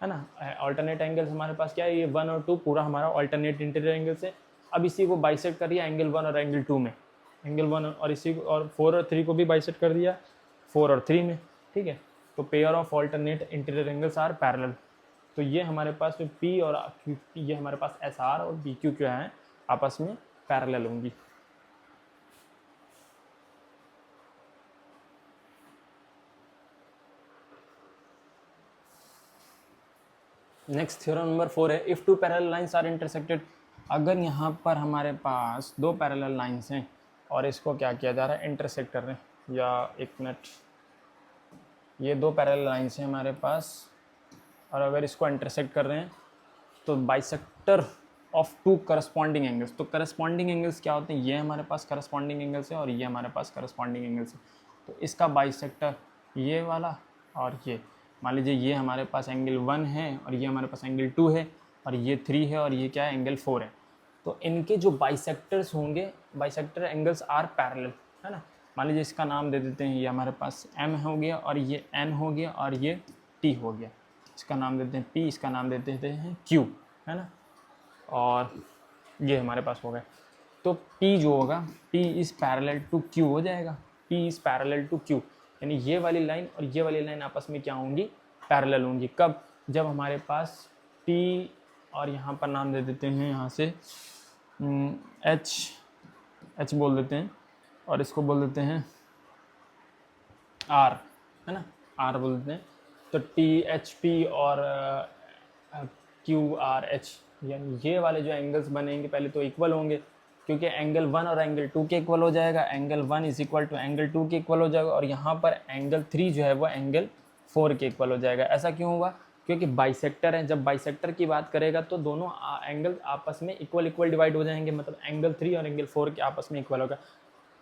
है ना। अल्टरनेट एंगल्स हमारे पास क्या है, ये 1 और 2 पूरा हमारा अल्टरनेट इंटीरियर एंगल्स है। अब इसी को बाइसेक्ट कर दिया एंगल 1 और एंगल 2 में, एंगल 1 और इसी को और 4 और 3 को भी बाइसेक्ट कर दिया 4 और 3 में, ठीक है। तो pair of alternate interior angles are parallel. तो ये हमारे पास जो पी और ये हमारे पास एस आर और बी क्यू क्या है, आपस में पैरेलल होंगी। नेक्स्ट थ्योरम नंबर 4 है, if two parallel lines are intersected. अगर यहाँ पर हमारे पास 2 पैरेलल लाइंस हैं और इसको क्या किया जा रहा है, इंटरसेक्ट कर रहे हैं, या एक मिनट, ये 2 पैरेलल लाइंस हैं हमारे पास और अगर इसको इंटरसेक्ट कर रहे हैं तो बाइसेक्टर ऑफ 2 करस्पॉन्डिंग एंगल्स। तो करस्पॉन्डिंग एंगल्स क्या होते हैं, ये हमारे पास करस्पॉन्डिंग एंगल्स है और ये हमारे पास करस्पॉन्डिंग एंगल्स है। तो इसका बाइसेक्टर ये वाला और ये, मान लीजिए ये हमारे पास एंगल 1 है और ये हमारे पास एंगल 2 है और ये 3 है और ये क्या है, एंगल 4 है। तो इनके जो बाइसेक्टर्स होंगे, बाइसेक्टर एंगल्स आर पैरेलल, है ना। मान लीजिए इसका नाम दे देते हैं, ये हमारे पास M हो गया और ये N हो गया और ये T हो गया। इसका नाम देते हैं P, इसका नाम देते हैं Q, है ना। और ये हमारे पास हो गया। तो P जो होगा, P इज़ पैरेलल टू Q हो जाएगा, P इज़ पैरेलल टू Q, यानी ये वाली लाइन और ये वाली लाइन आपस में क्या होंगी, पैरेलल होंगी। कब, जब हमारे पास P और यहाँ पर नाम दे देते हैं, यहाँ से H बोल देते हैं और इसको बोल देते हैं R, है ना, R बोल देते हैं। तो THP और QRH, यानी ये वाले जो एंगल्स बनेंगे पहले तो इक्वल होंगे, क्योंकि एंगल 1 और एंगल 2 के इक्वल हो जाएगा, angle 1 is equal to angle 2 के इक्वल हो जाएगा और यहाँ पर एंगल 3 जो है वो एंगल 4 के इक्वल हो जाएगा। ऐसा क्यों हुआ, क्योंकि बाइसेक्टर है, जब बाइसेक्टर की बात करेगा तो दोनों एंगल आपस में इक्वल डिवाइड हो जाएंगे, मतलब एंगल 3 और एंगल 4 के आपस में इक्वल होगा।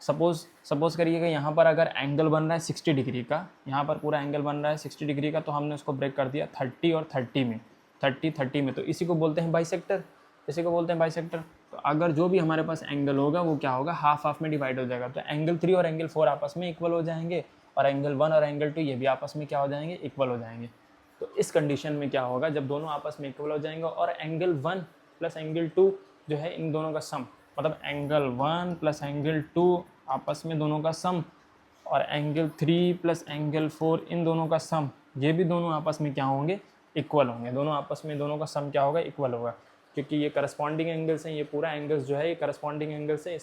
सपोज करिएगा यहाँ पर अगर एंगल बन रहा है 60 डिग्री का, यहाँ पर पूरा एंगल बन रहा है 60 डिग्री का, तो हमने उसको ब्रेक कर दिया 30 और 30 में, 30 में, तो इसी को बोलते हैं बाइसेक्टर, इसी को बोलते हैं बाइसेक्टर। तो अगर जो भी हमारे पास एंगल होगा वो क्या होगा, हाफ हाफ में डिवाइड हो जाएगा। तो एंगल 3 और एंगल 4 आपस में इक्वल हो जाएंगे और एंगल 1 और एंगल 2 ये भी आपस में क्या हो जाएंगे, इक्वल हो जाएंगे। तो इस कंडीशन में क्या होगा, जब दोनों आपस में इक्वल हो जाएंगे और एंगल 1 प्लस एंगल 2 जो है इन दोनों का सम, मतलब एंगल 1 प्लस एंगल 2 आपस में दोनों का सम और एंगल 3 प्लस एंगल 4 इन दोनों का सम, ये भी दोनों आपस में क्या होंगे, इक्वल होंगे। दोनों आपस में दोनों का सम क्या होगा, इक्वल होगा, क्योंकि ये करस्पॉन्डिंग एंगल्स हैं, ये पूरा एंगल्स जो है ये करस्पॉन्डिंग एंगल्स है,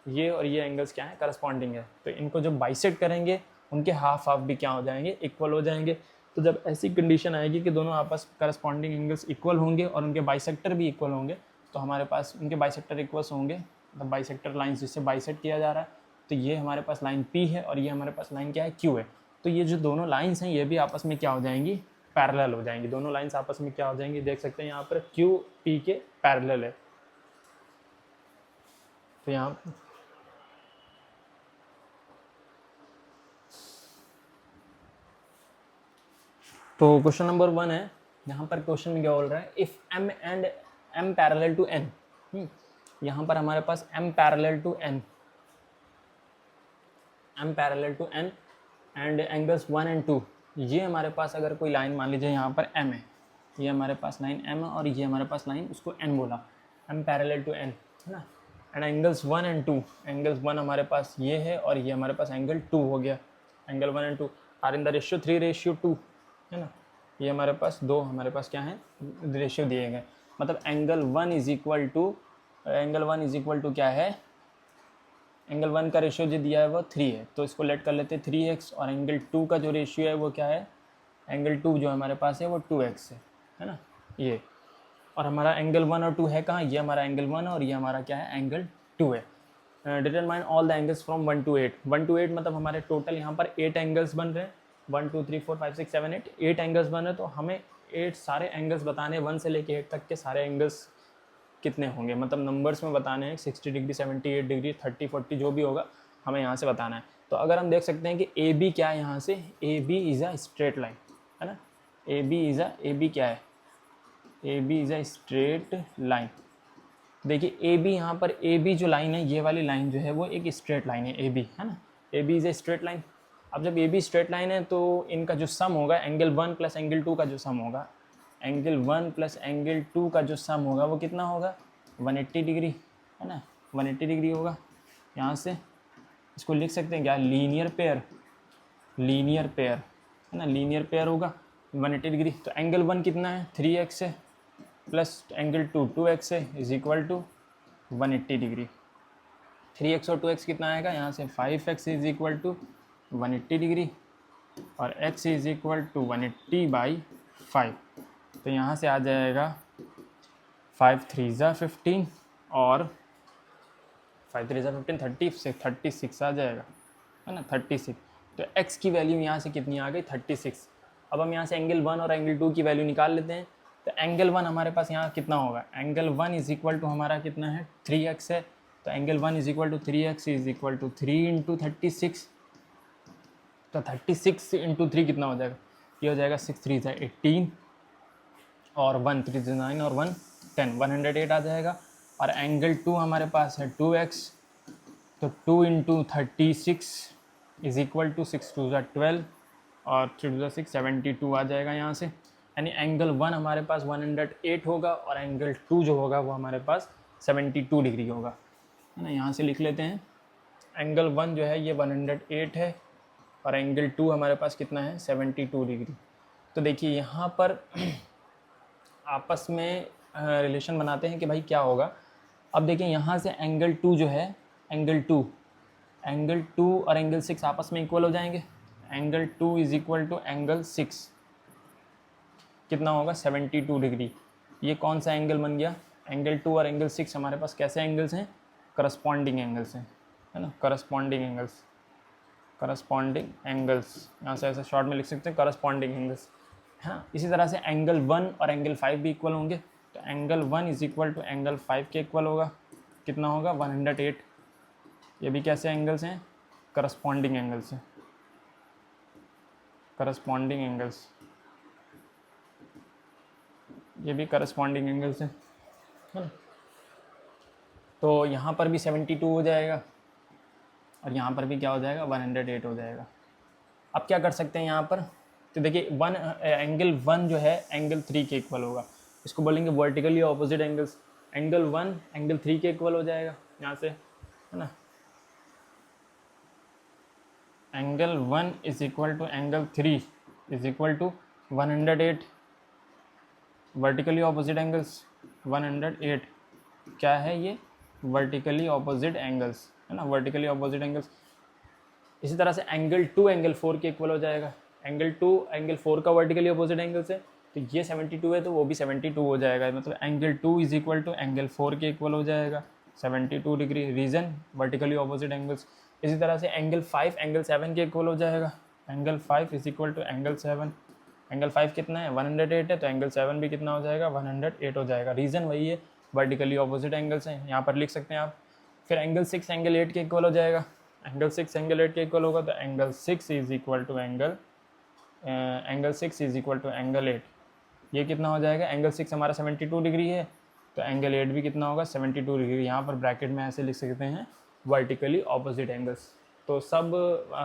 ये और ये एंगल्स क्या है, करस्पॉन्डिंग है। तो इनको जब बाइसेक्ट करेंगे उनके हाफ हाफ भी क्या हो जाएंगे, इक्वल हो जाएंगे। तो जब ऐसी कंडीशन आएगी कि दोनों आपस करस्पॉन्डिंग एंगल्स इक्वल होंगे और उनके बाइसेक्टर भी इक्वल होंगे, तो हमारे पास उनके बाइसेक्टर इक्वल्स होंगे, मतलब बाइसेक्टर लाइन जिससे बाइसेक्ट किया जा रहा है। तो ये हमारे पास लाइन P है और ये हमारे पास लाइन क्या है, Q है। तो ये जो दोनों लाइंस हैं ये भी आपस में क्या हो जाएंगी, पैरेलल हो जाएंगी। दोनों लाइंस आपस में क्या हो जाएंगी, देख सकते हैं यहाँ पर Q P के पैरेलल है। तो यहाँ तो क्वेश्चन नंबर 1 है, यहाँ पर क्वेश्चन में क्या बोल रहा है, if M and M parallel to N, यहाँ पर हमारे पास M parallel to N, M parallel to N and angles 1 and 2, ये हमारे पास अगर कोई लाइन मान लीजिए यहाँ पर M है, ये हमारे पास लाइन M है और ये हमारे पास लाइन, उसको N बोला, M पैरेलल टू N, है ना। एंड एंगल्स 1 एंड 2, एंगल्स 1 हमारे पास ये है और ये हमारे पास एंगल 2 हो गया। Angle 1 and 2 are in the ratio 3:2, है ना। ये हमारे पास दो हमारे पास क्या है, रेशियो दिए गए, मतलब एंगल 1 इज इक्वल टू क्या है, एंगल 1 का रेशियो जो दिया है वो 3 है, तो इसको लेट कर लेते हैं 3x, और एंगल 2 का जो रेशियो है वो क्या है, एंगल 2 जो हमारे पास है वो 2x है ना ये। और हमारा एंगल 1 और 2 है कहाँ, ये हमारा एंगल 1 और ये हमारा क्या है, एंगल 2 है। Determine all the angles from 1 to 8, 1 to 8 मतलब हमारे टोटल यहाँ पर 8 एंगल्स बन रहे हैं, 1 2 3 4 5 6 7 8 एंगल्स बन रहे हैं। तो हमें 8 सारे एंगल्स बताने, 1 से लेके 8 तक के सारे एंगल्स कितने होंगे, मतलब नंबर्स में बताने हैं, 60 डिग्री 78 डिग्री 30 40 जो भी होगा हमें यहाँ से बताना है। तो अगर हम देख सकते हैं कि ए बी क्या है, यहाँ से A B is a straight line, है ना, ए बी क्या है, A B is a straight line. देखिए ए बी, यहाँ पर ए बी जो लाइन है, ये वाली लाइन जो है वो एक स्ट्रेट लाइन है ए बी, है ना। A B is a straight line. अब जब ए बी स्ट्रेट लाइन है तो इनका जो सम होगा एंगल 1 प्लस एंगल 2 का जो सम होगा, एंगल 1 प्लस एंगल 2 का जो सम होगा वो कितना होगा 180 डिग्री, है ना, 180 डिग्री होगा। यहाँ से इसको लिख सकते हैं क्या, लीनियर पेयर, लीनियर पेयर, है ना, लीनियर पेयर होगा 180 डिग्री। तो एंगल 1 कितना है 3x है, प्लस एंगल 2 2x है, is equal to 180 degree. 3x और 2x कितना आएगा, यहाँ से 5x is equal to 180 degree और x इज इक्वल टू 180/5। तो यहाँ से आ जाएगा 5 3 ज़ा 15 और 5 3 ज़ा 15 36 आ जाएगा, है ना, 36। तो x की वैल्यू यहाँ से कितनी आ गई 36। अब हम यहाँ से एंगल 1 और एंगल 2 की वैल्यू निकाल लेते हैं। तो एंगल 1 हमारे पास यहाँ कितना होगा, एंगल 1 इज इक्वल टू हमारा कितना है 3x है। तो angle 1 is equal to 3x is equal to 3 into 36। तो 36 इंटू 3 कितना हो जाएगा, ये हो जाएगा 6 3 ज़ा 18 और 1 3 ज़ा 9 और 1 10, 108 आ जाएगा। और एंगल 2 हमारे पास है 2x, तो 2 इंटू 36 इज इक्वल टू 6 2 ज़ा 12 और 3 2 ज़ा 6 72 आ जाएगा यहाँ से। यानी एंगल 1 हमारे पास 108 होगा और एंगल 2 जो होगा वो हमारे पास 72 डिग्री होगा, है ना। यहाँ से लिख लेते हैं एंगल 1 जो है ये 108 है और एंगल 2 हमारे पास कितना है 72 डिग्री। तो देखिए यहाँ पर आपस में रिलेशन बनाते हैं कि भाई क्या होगा। अब देखिए यहाँ से एंगल 2 जो है, एंगल 2 और एंगल 6 आपस में इक्वल हो जाएंगे। Angle 2 is equal to angle 6 कितना होगा 72 डिग्री। ये कौन सा एंगल बन गया, एंगल 2 और एंगल 6 हमारे पास कैसे एंगल्स हैं, करस्पॉन्डिंग एंगल्स हैं, है ना, करस्पॉन्डिंग एंगल्स। यहाँ से ऐसे शॉर्ट में लिख सकते हैं करस्पॉन्डिंग एंगल्स। हाँ, इसी तरह से एंगल 1 और एंगल 5 भी इक्वल होंगे। तो angle 1 is equal to angle 5 के इक्वल होगा, कितना होगा 108। ये भी कैसे एंगल्स हैं, करस्पॉन्डिंग एंगल्स हैं, करस्पॉन्डिंग एंगल्स, ये भी करस्पॉन्डिंग एंगल्स हैं, है ना। तो यहाँ पर भी 72 हो जाएगा और यहाँ पर भी क्या हो जाएगा 108 हो जाएगा। अब क्या कर सकते हैं यहाँ पर, तो देखिए एंगल 1 जो है एंगल 3 के इक्वल होगा, इसको बोलेंगे vertically opposite angles. Angle 1 angle 3 के इक्वल हो जाएगा यहाँ से, है ना। Angle 1 is equal to angle 3 is equal to 108, vertically opposite angles 108 क्या है ये, वर्टिकली ऑपोजिट एंगल्स, है ना, वर्टिकली ऑपोजिट एंगल्स। इसी तरह से एंगल 2 एंगल 4 के इक्वल हो जाएगा। एंगल 2 एंगल 4 का वर्टिकली ऑपोजिट एंगल्स है, तो ये 72 है तो वो भी 72 हो जाएगा। मतलब angle 2 is equal to angle 4 के इक्वल हो जाएगा 72 degree, reason vertically opposite angles. इसी तरह से एंगल 5 एंगल 7 के इक्वल हो जाएगा। Angle 5 is equal to angle 7। Angle 5 कितना है 108 है, तो एंगल 7 भी कितना हो जाएगा 108 हो जाएगा। रीज़न वही है, वर्टिकली ऑपोजिट एंगल्स हैं, यहाँ पर लिख सकते हैं आप। फिर एंगल 6 एंगल 8 के इक्वल हो जाएगा। एंगल 6 एंगल 8 के इक्वल होगा तो angle 6 is equal to angle 6 is equal to angle 8। ये कितना हो जाएगा, एंगल 6 हमारा 72 डिग्री है तो एंगल 8 भी कितना होगा 72 डिग्री। यहाँ पर ब्रैकेट में ऐसे लिख सकते हैं वर्टिकली ऑपोजिट एंगल्स। तो सब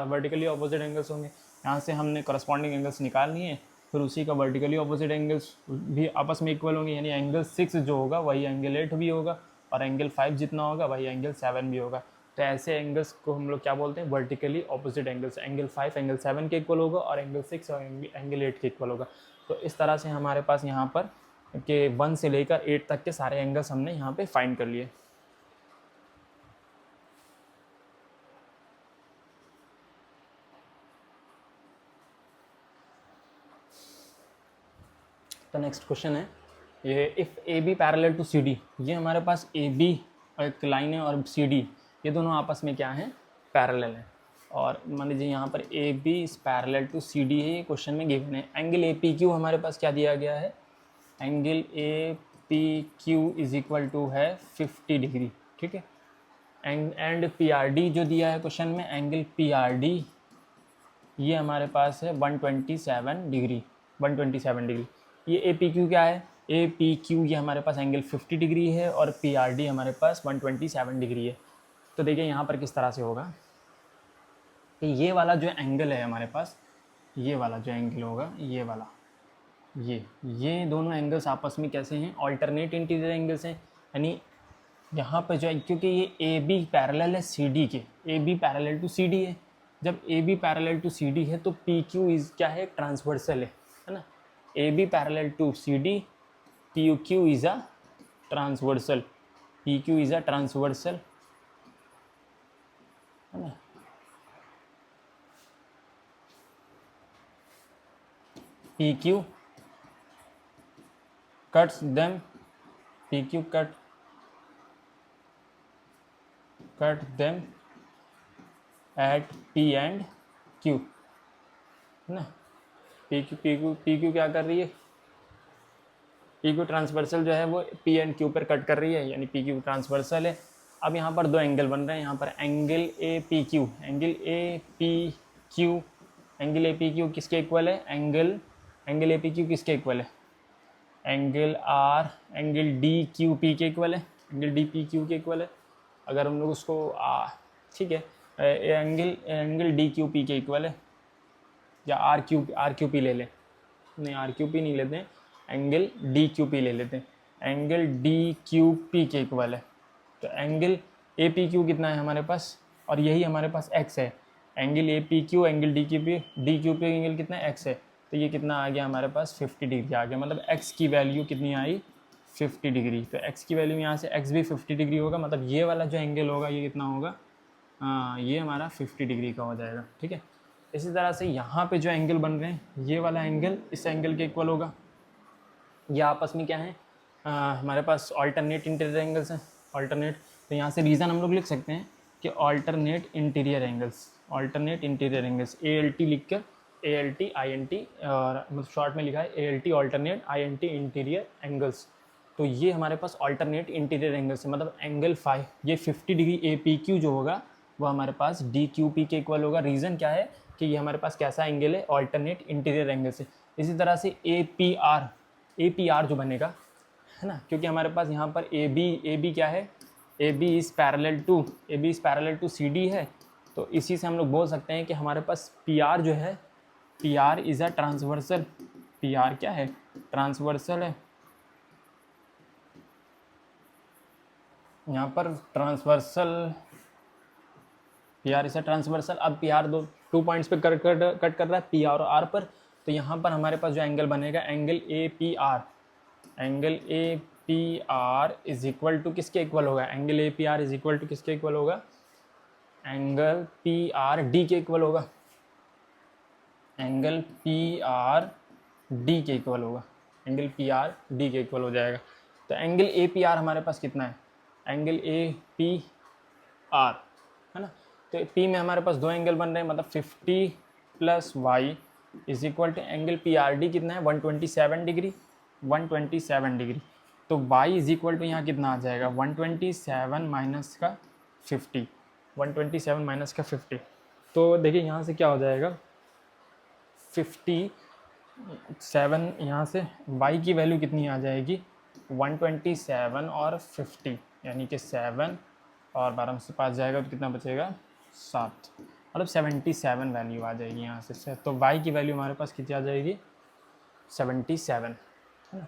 वर्टिकली ऑपोजिट एंगल्स होंगे। यहाँ से हमने करस्पॉन्डिंग एंगल्स निकाल लिए, फिर उसी का वर्टिकली ऑपोजिट एंगल्स भी आपस में इक्वल होंगे। यानी एंगल 6 जो होगा वही एंगल 8 भी होगा और एंगल 5 जितना होगा वही एंगल 7 भी होगा। तो ऐसे एंगल्स को हम लोग क्या बोलते हैं, vertically opposite angles. Angle 5 angle 7 के इक्वल होगा और एंगल 6 और एंगल 8 के इक्वल होगा। तो इस तरह से हमारे पास यहाँ पर के 1 से लेकर 8 तक के सारे एंगल्स हमने यहाँ पे फाइंड कर लिए। तो नेक्स्ट क्वेश्चन है ये, if A B parallel to C D. ये हमारे पास ए बी एक लाइन है और सी डी ये दोनों आपस में क्या हैं, पैरेलल है। और मान लीजिए यहाँ पर A B is parallel to C D है, ये क्वेश्चन में गिवन है। एंगल ए पी क्यू हमारे पास क्या दिया गया है, angle A P Q is equal to है 50 डिग्री, ठीक है। एंड पी आर डी जो दिया है क्वेश्चन में, एंगल पी आर डी ये हमारे पास है 127 डिग्री, 127 डिग्री। ये ए पी क्यू क्या है, ए पी क्यू ये हमारे पास एंगल 50 डिग्री है और पी आर डी हमारे पास 127 डिग्री है। तो देखिए यहाँ पर किस तरह से होगा, कि ये वाला जो एंगल है हमारे पास, ये वाला जो एंगल होगा, ये वाला, ये दोनों एंगल्स आपस में कैसे हैं, ऑल्टरनेट इंटीरियर एंगल्स हैं। यानी यहाँ पर जो है, क्योंकि ये ए बी पैरेलल है सी डी के, A B parallel to C D है, जब A B parallel to C D है तो पी क्यू इज क्या है, ट्रांसवर्सल है ना। A B parallel to C D, P Q is a transversal, P Q is a transversal, है ना। P Q cuts them, P Q cut them at P and Q, है ना। P Q क्या कर रही है, पी क्यू ट्रांसवर्सल जो है वो पी एंड क्यू पर कट कर रही है, यानी पी क्यू ट्रांसवर्सल है। अब यहाँ पर दो एंगल बन रहे हैं, यहाँ पर angle A P Q, angle A P Q, angle A P Q किसके इक्वल है, एंगल ए पी क्यू किसके इक्वल है, angle R, angle D Q P के इक्वल है, एंगल डी पी क्यू के इक्वल है। अगर हम लोग उसको ठीक है, एंगल डी क्यू पी के इक्वल है, या आर क्यू पी ले लें, नहीं आर क्यू पी नहीं लेते हैं, एंगल डी क्यू पी ले लेते हैं, एंगल डी क्यू पी के इक्वल है। तो एंगल ए पी क्यू कितना है हमारे पास, और यही हमारे पास एक्स है, angle A P Q, angle D Q P angle कितना है, एक्स है। तो ये कितना आ गया हमारे पास, 50 डिग्री आ गया, मतलब एक्स की वैल्यू कितनी आई, 50 डिग्री। तो एक्स की वैल्यू यहाँ से एक्स भी 50 डिग्री होगा, मतलब ये वाला जो एंगल होगा ये कितना होगा, ये हमारा 50 डिग्री का हो जाएगा, ठीक है। इसी तरह से यहाँ पे जो एंगल बन रहे हैं, ये वाला एंगल इस एंगल के इक्वल होगा। ये आपस में क्या है, हमारे पास ऑल्टरनेट इंटीरियर एंगल्स हैं, ऑल्टरनेट। तो यहाँ से रीज़न हम लोग लिख सकते हैं कि alternate interior angles, alternate interior angles, A L T लिख कर, A L T I N T, और मतलब शॉर्ट में लिखा है A L T alternate, I N T interior angles. तो ये हमारे पास ऑल्टरनेट इंटीरियर एंगल्स है, मतलब एंगल 5, ये 50 डिग्री ए पी क्यू जो होगा वो हमारे पास डी क्यू पी के इक्वल होगा। रीज़न क्या है कि ये हमारे पास कैसा एंगल है, ऑल्टरनेट इंटीरियर एंगल से। इसी तरह से ए पी आर जो बनेगा, है ना, क्योंकि हमारे पास यहाँ पर ए बी क्या है, A B is parallel to C D है। तो इसी से हम लोग बोल सकते हैं कि हमारे पास पी आर जो है, P R is a transversal, P R क्या है, ट्रांसवर्सल है। यहाँ पर transversal, P R is a transversal. अब पी आर टू पॉइंट्स पे कट कर रहा है, पी आर और आर पर। तो यहाँ पर हमारे पास जो एंगल बनेगा, angle A P R, angle A P R is equal to किसके इक्वल होगा, angle A P R is equal to किसके इक्वल होगा, एंगल पी आर डी के इक्वल होगा, एंगल पी आर डी के इक्वल होगा, angle P R D के equal हो जाएगा। तो एंगल ए पी आर हमारे पास कितना है, एंगल ए पी आर, है ना। तो पी में हमारे पास दो एंगल बन रहे हैं, मतलब 50 plus Y is equal to angle P R D कितना है, 127 डिग्री, 127 डिग्री। तो y इज इक्वल टू यहाँ कितना आ जाएगा, 127 माइनस का 50, 127 माइनस का 50। तो देखिए यहाँ से क्या हो जाएगा, 57, यहाँ से y की वैल्यू कितनी आ जाएगी, 127 और 50, यानी कि 7 और 12 से 5 जाएगा तो कितना बचेगा, 7, मतलब 77 वैल्यू आ जाएगी यहाँ से। तो y की वैल्यू हमारे पास कितनी आ जाएगी, 77, है ना।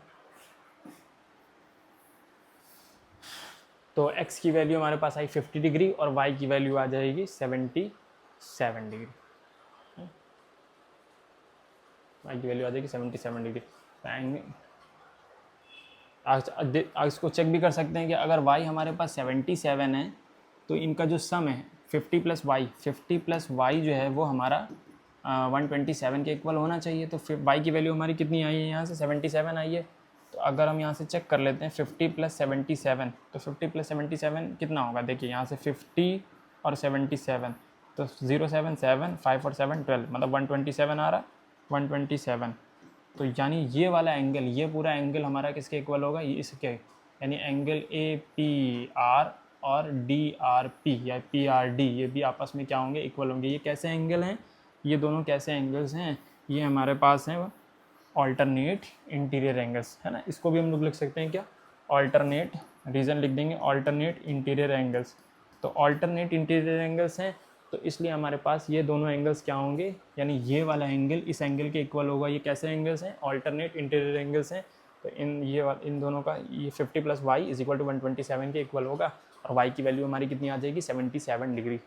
तो x की वैल्यू हमारे पास आई 50 डिग्री और y की वैल्यू आ जाएगी 77 डिग्री, y की वैल्यू आ जाएगी 77 डिग्री। आज इसको चेक भी कर सकते हैं कि अगर y हमारे पास 77 है तो इनका जो सम है 50 प्लस वाई जो है वो हमारा 127 के इक्वल होना चाहिए। तो फिर y की वैल्यू हमारी कितनी आई है, यहाँ से 77 आई है। तो अगर हम यहाँ से चेक कर लेते हैं 50 प्लस 77, तो 50 प्लस 77 कितना होगा, देखिए यहाँ से 50 और 77, तो 0 7 7 5 और 7 12, मतलब 127 आ रहा, 127। तो यानी ये वाला एंगल, ये पूरा एंगल हमारा किसके इक्वल होगा, ये इसके, यानी एंगल ए पी आर और डी आर पी या पी आर डी, ये भी आपस में क्या होंगे, इक्वल होंगे। ये कैसे एंगल हैं, ये दोनों कैसे एंगल्स हैं, ये हमारे पास हैं ऑल्टरनेट इंटीरियर एंगल्स, है ना। इसको भी हम लोग लिख सकते हैं क्या, ऑल्टरनेट, रीज़न लिख देंगे ऑल्टरनेट इंटीरियर एंगल्स। तो ऑल्टरनेट इंटीरियर एंगल्स हैं तो इसलिए हमारे पास ये दोनों एंगल्स क्या होंगे, यानी ये वाला एंगल इस एंगल के इक्वल होगा। ये कैसे एंगल्स हैं, ऑल्टरनेट इंटीरियर एंगल्स हैं। तो इन दोनों का ये 50 + y = 127 के इक्वल होगा, और y की वैल्यू हमारी कितनी आ जाएगी, 77 डिग्री।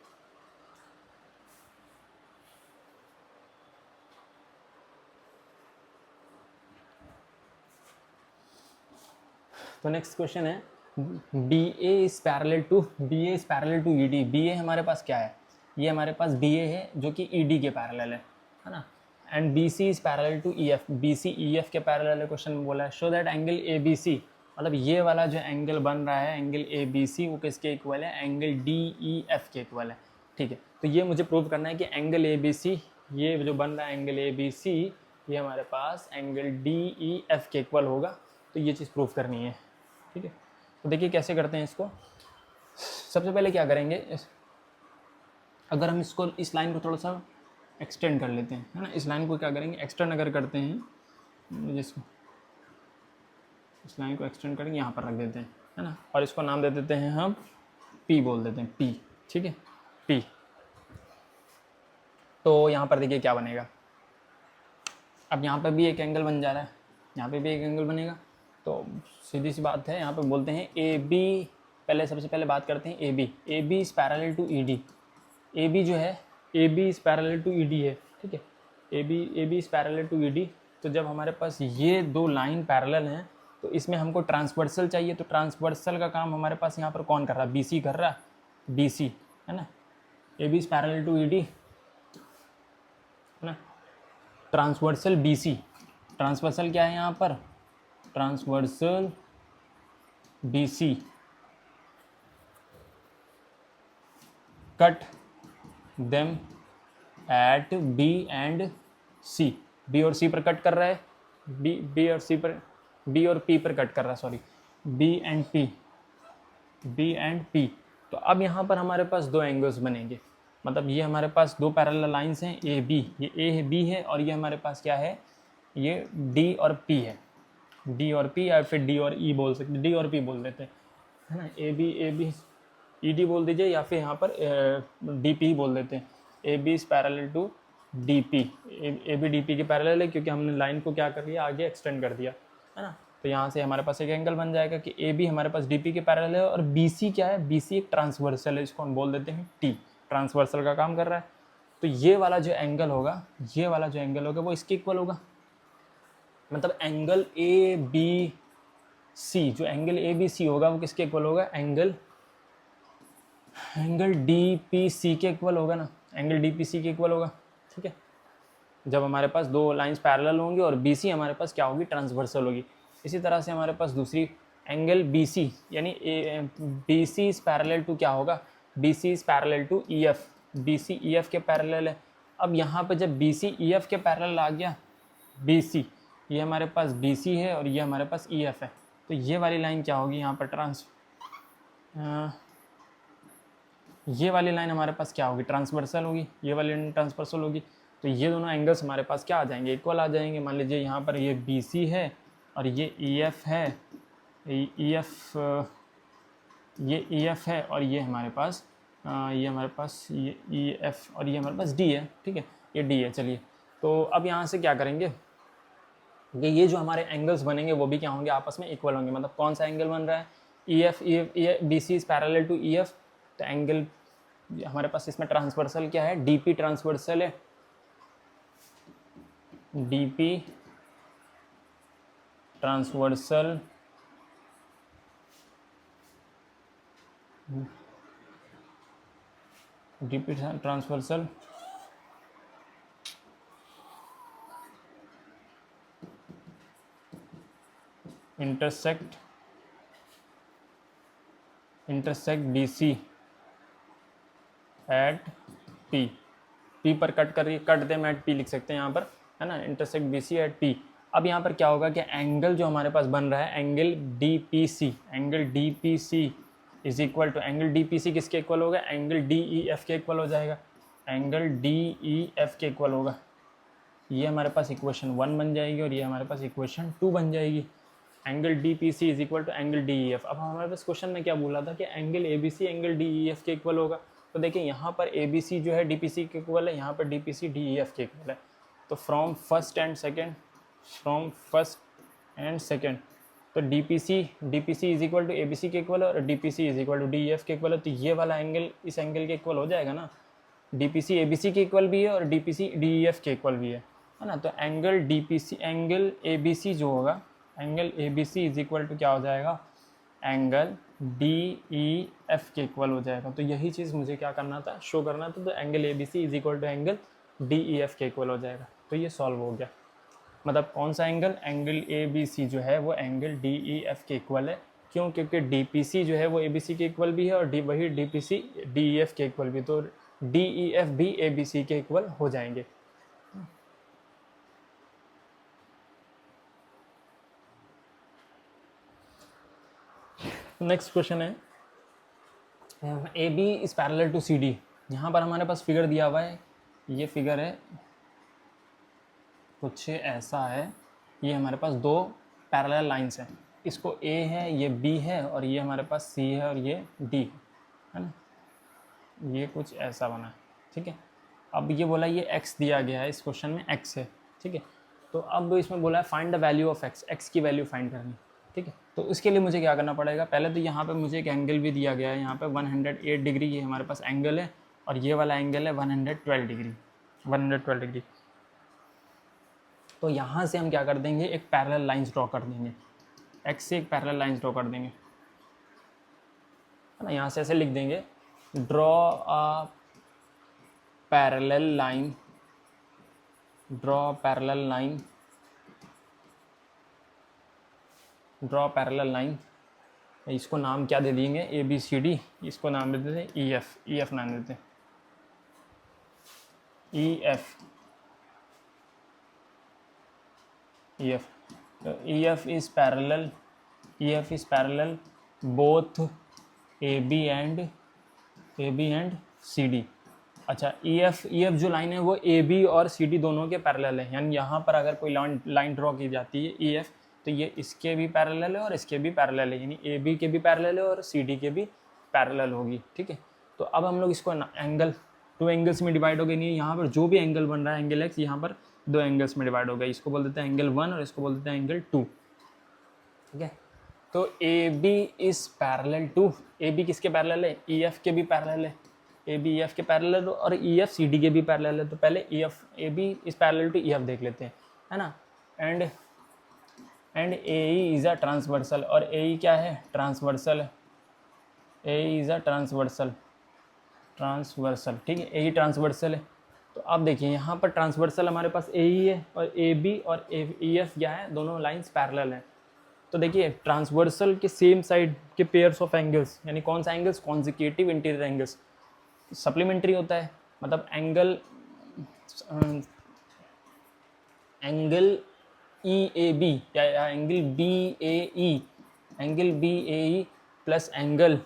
तो नेक्स्ट क्वेश्चन है, BA is parallel to ED। BA हमारे पास क्या है, ये हमारे पास BA है जो कि ED के पैरेलल है ना। And BC is parallel to EF। BC EF के पैरेलल है, क्वेश्चन में बोला है शो दैट एंगल ABC, मतलब ये वाला जो एंगल बन रहा है एंगल ABC वो किसके इक्वल है, एंगल DEF के इक्वल है। ठीक है, तो ये मुझे प्रूव करना है कि एंगल ABC, ये जो बन रहा है एंगल ABC, ये हमारे पास एंगल DEF के इक्वल होगा। तो ये चीज़ प्रूव करनी है। ठीक है, तो देखिए कैसे करते हैं इसको। सबसे पहले क्या करेंगे, अगर हम इसको इस लाइन को थोड़ा सा एक्सटेंड कर लेते हैं, है ना। इस लाइन को क्या करेंगे, एक्सटेंड अगर करते हैं, जिसको इस लाइन को एक्सटेंड करेंगे यहाँ पर रख देते हैं, है ना, और इसको नाम दे देते हैं हम P बोल देते हैं, P। ठीक है, P। तो यहाँ पर देखिए क्या बनेगा, अब यहाँ पर भी एक एंगल बन जा रहा है, यहाँ पे भी एक एंगल बनेगा। तो सीधी सी बात है, यहाँ पे बोलते हैं AB, पहले सबसे पहले बात करते हैं AB is parallel to ED। AB जो है, AB is parallel to ED है। ठीक है, AB is parallel to ED। तो जब हमारे पास ये दो लाइन पैरेलल हैं तो इसमें हमको ट्रांसवर्सल चाहिए। तो ट्रांसवर्सल का काम हमारे पास यहाँ पर कौन कर रहा है, BC कर रहा है, BC, है ना। AB is parallel to ED, है ना। ट्रांसवर्सल BC, ट्रांसवर्सल क्या है यहाँ पर, transversal BC cut them eight B and C। B और C पर कट कर रहा है, B और C पर, B और P पर कट कर रहा है, सॉरी, B एंड P। तो अब यहाँ पर हमारे पास दो एंगल्स बनेंगे, मतलब ये हमारे पास दो पैरेलल लाइंस हैं AB, ये A है, B है, और ये हमारे पास क्या है, ये D और P है, D और P, या फिर D और E बोल सकते, D और P बोल देते हैं, है ना। AB ED बोल दीजिए, या फिर यहाँ पर DP बोल देते हैं। AB is parallel to DP, AB DP के पैरेलल है, क्योंकि हमने लाइन को क्या कर दिया, आगे एक्सटेंड कर दिया, है ना। तो यहाँ से हमारे पास एक एंगल बन जाएगा कि AB हमारे पास DP के पैरेलल है, और BC क्या है, BC एक ट्रांसवर्सल है, इसको हम बोल देते हैं T, ट्रांसवर्सल का काम कर रहा है। तो ये वाला जो एंगल होगा, वो इसके इक्वल होगा, मतलब एंगल ABC, जो एंगल ABC होगा वो किसके इक्वल होगा, एंगल DPC के इक्वल होगा ना, एंगल DPC के इक्वल होगा। ठीक है, जब हमारे पास दो लाइंस पैरेलल होंगी और BC हमारे पास क्या होगी, ट्रांसवर्सल होगी। इसी तरह से हमारे पास दूसरी एंगल BC, यानी BC इज़ पैरेलल टू क्या होगा, BC is parallel to EF, BC EF के पैरेलल है। अब यहाँ पे जब BC EF के पैरेलल आ गया, BC, ये हमारे पास BC है और ये हमारे पास EF है, तो ये वाली लाइन क्या होगी यहाँ पर, ये वाली लाइन हमारे पास क्या होगी, ट्रांसवर्सल होगी, ये वाली लाइन ट्रांसवर्सल होगी। तो ये दोनों एंगल्स हमारे पास क्या आ जाएंगे, इक्वल आ जाएंगे। मान लीजिए यहाँ पर ये BC है और ये EF है, ये EF है, और ये हमारे पास ये EF, और ये हमारे पास D है। ठीक है, ये D है। चलिए, तो अब यहाँ से क्या करेंगे कि ये जो हमारे एंगल्स बनेंगे वो भी क्या होंगे, आपस में इक्वल होंगे। मतलब कौन सा एंगल बन रहा है, BC is parallel to EF, तो एंगल हमारे पास इसमें ट्रांसवर्सल क्या है, DP ट्रांसवर्सल है, DP transversal intersect BC at P पर कट दे, मैं एट P लिख सकते हैं यहाँ पर, है ना, इंटरसेक्ट BC एट P। अब यहाँ पर क्या होगा कि एंगल जो हमारे पास बन रहा है, angle DPC is equal to, angle DPC किसके इक्वल होगा, एंगल DEF के इक्वल हो जाएगा, एंगल DEF के इक्वल होगा। ये हमारे पास इक्वेशन 1 बन जाएगी और ये हमारे पास इक्वेशन 2 बन जाएगी। Angle DPC is equal to angle DEF। अब हमारे पास क्वेश्चन में क्या बोला था कि एंगल ABC एंगल DEF के इक्वल होगा, तो देखिए यहाँ पर ए बी सी जो है डी पी सी के इक्वल है, यहाँ पर D P C D E F के इक्वल है। तो फ्रॉम फर्स्ट एंड सेकेंड तो D P C is equal to A B C के इक्वल है और D P C is equal to D E F के इक्वल है। तो ये वाला एंगल इस एंगल के इक्वल हो जाएगा ना, D P C A B C के इक्वल भी है और D P C D E F के इक्वल भी है ना। तो angle D P C angle A B C जो होगा, angle A B C is equal to क्या हो जाएगा, एंगल डी ई एफ के इक्वल हो जाएगा। तो यही चीज़ मुझे क्या करना था, शो करना था। तो angle A B C is equal to angle D E F के इक्वल हो जाएगा। तो ये सॉल्व हो गया। मतलब कौन सा angle, angle A B C जो है वो एंगल डी ई एफ के इक्वल है। क्यों? क्योंकि डी पी सी जो है वो ए बी सी के इक्वल भी है और वही D P C D E F के इक्वल भी। तो डी ई एफ भी ए बी सी के इक्वल हो जाएंगे। नेक्स्ट क्वेश्चन है A B is parallel to C D. यहाँ पर हमारे पास फिगर दिया हुआ है, ये फिगर है कुछ ऐसा है। ये हमारे पास दो पैरेलल लाइंस हैं, इसको ए है, ये बी है और ये हमारे पास सी है और ये डी है ना। ये कुछ ऐसा बना है, ठीक है। अब ये बोला ये x दिया गया है, इस क्वेश्चन में x है, ठीक है। तो अब इसमें बोला है find the value of x की वैल्यू फाइंड करनी, ठीक है। तो इसके लिए मुझे क्या करना पड़ेगा, पहले तो यहाँ पे मुझे एक एंगल भी दिया गया है, यहाँ पे 108 डिग्री ये हमारे पास एंगल है और ये वाला एंगल है 112 डिग्री। तो यहाँ से हम क्या कर देंगे, एक पैरेलल लाइंस ड्रॉ कर देंगे, x से एक पैरेलल लाइंस ड्रॉ कर देंगे, है ना। यहाँ से ऐसे लिख देंगे, draw a parallel line, draw parallel line. इसको नाम क्या दे देंगे, ए बी सी डी, इसको नाम दे देते ई एफ नाम देते ई एफ। तो E F is parallel both A B and C D. अच्छा, ई एफ जो लाइन है वो ए बी और सी डी दोनों के पैरेलल है। यानी यहाँ पर अगर कोई लाइन ड्रॉ की जाती है ई एफ, तो ये इसके भी पैरेलल है और इसके भी पैरेलल है, यानी ए बी के भी पैरेलल है और सी डी के भी पैरेलल होगी, ठीक है। तो अब हम लोग इसको एंगल 2 एंगल्स में डिवाइड हो गए। नहीं, यहाँ पर जो भी एंगल बन रहा है एंगल एक्स, यहाँ पर 2 एंगल्स में डिवाइड हो गया। इसको बोल देते हैं एंगल 1 और इसको बोल देते हैं एंगल 2, ठीक है। तो A B is parallel to, A B किसके पैरेलल है, ई एफ के भी पैरेलल है, ए बी ई एफ के पैरेलल और ई एफ सी डी के भी पैरेलल है। तो पहले E F A B is parallel to E F देख लेते हैं, है ना। And A E is a transversal, और ए ई क्या है, ट्रांसवर्सल है। ए ई इज़ अ ट्रांसवर्सल, ठीक है, ए ई ट्रांसवर्सल है। तो अब देखिए यहाँ पर ट्रांसवर्सल हमारे पास ए ई है और ए बी और ई एफ क्या है, दोनों लाइंस पैरेलल हैं। तो देखिए ट्रांसवर्सल के सेम साइड के पेयर्स ऑफ एंगल्स, यानी कौन सा angles, consecutive interior angles, supplementary होता है। मतलब एंगल ई ए बी या angle B A E plus angle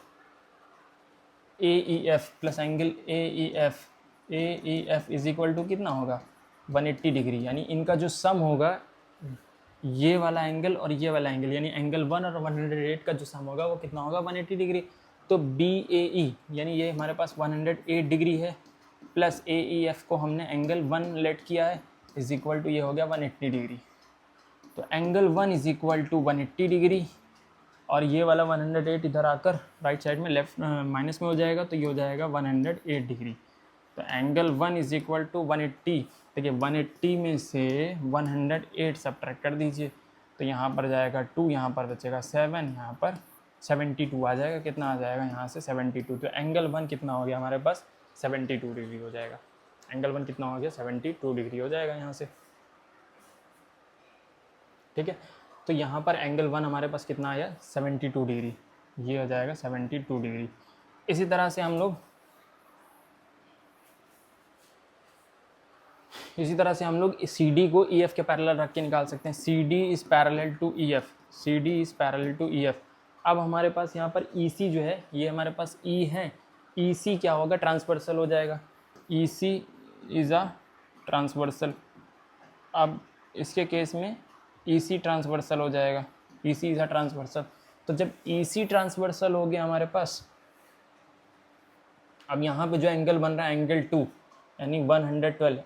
A E F plus angle A E F is equal to कितना होगा, 180 डिग्री। यानी इनका जो सम होगा, ये वाला एंगल और ये वाला एंगल, यानी एंगल 1 और 108 का जो सम होगा वो कितना होगा, 180 डिग्री। तो बी ए ई यानी ये हमारे पास 108 डिग्री है, प्लस ए ई एफ को हमने एंगल 1 लेट किया है, इज इक्वल टू ये हो गया 180 डिग्री। तो angle 1 is equal to 180 degree और ये वाला 108 इधर आकर राइट साइड में लेफ्ट माइनस में हो जाएगा, तो ये हो जाएगा 108 डिग्री। तो एंगल 1 इज इक्वल टू 180। देखिए 180 में से 108 सब्ट्रैक्ट कर दीजिए, तो यहाँ पर जाएगा 2, यहाँ पर बचेगा 7, यहाँ पर 72 आ जाएगा। कितना आ जाएगा यहाँ से 72। तो एंगल 1 कितना हो गया हमारे पास, 72 डिग्री हो जाएगा। एंगल 1 कितना हो गया, 72 डिग्री हो जाएगा यहाँ से, ठीक है। तो यहाँ पर एंगल 1 हमारे पास कितना आया, 72 डिग्री, ये हो जाएगा 72 डिग्री। इसी तरह से हम लोग सी डी को ई एफ के पैरेलल रख के निकाल सकते हैं। C D is parallel to E F. अब हमारे पास यहाँ पर ई सी जो है, ये हमारे पास ई है, ई सी क्या होगा, ट्रांसवर्सल हो जाएगा। ई सी इज़ अ ट्रांसवर्सल। अब इसके केस में ई सी ट्रांसवर्सल हो जाएगा, ई सी इज़ अ ट्रांसवर्सल। तो जब ई सी ट्रांसवर्सल हो गया हमारे पास, अब यहाँ पे जो एंगल बन रहा है एंगल 2 यानी 112,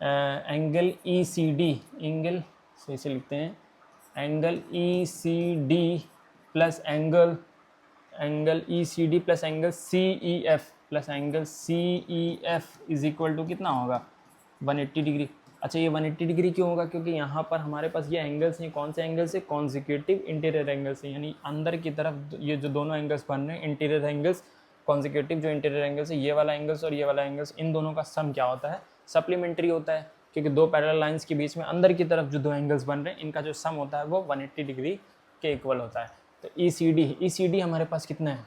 angle E C D, angle सही से लिखते हैं, angle E C D plus angle E C D plus angle C E F plus angle C E F is equal to कितना होगा 180 डिग्री। अच्छा ये 180 डिग्री क्यों होगा? क्योंकि यहाँ पर हमारे पास ये एंगल्स हैं, कौन से एंगल्स है? कॉन्जिक्यूटिव इंटीरियर एंगल्स हैं, यानी अंदर की तरफ ये जो दोनों एंगल्स बन रहे हैं इंटीरियर एंगल्स, कॉन्जिक्यूटिव जो इंटीरियर एंगल्स है, ये वाला एंगल्स और ये वाला एंगल्स, इन दोनों का सम क्या होता है? सप्लीमेंट्री होता है, क्योंकि दो पैरेलल लाइंस के बीच में अंदर की तरफ जो दो एंगल्स बन रहे हैं इनका जो सम होता है वो 180 डिग्री के इक्वल होता है। तो ई सी डी हमारे पास कितना है?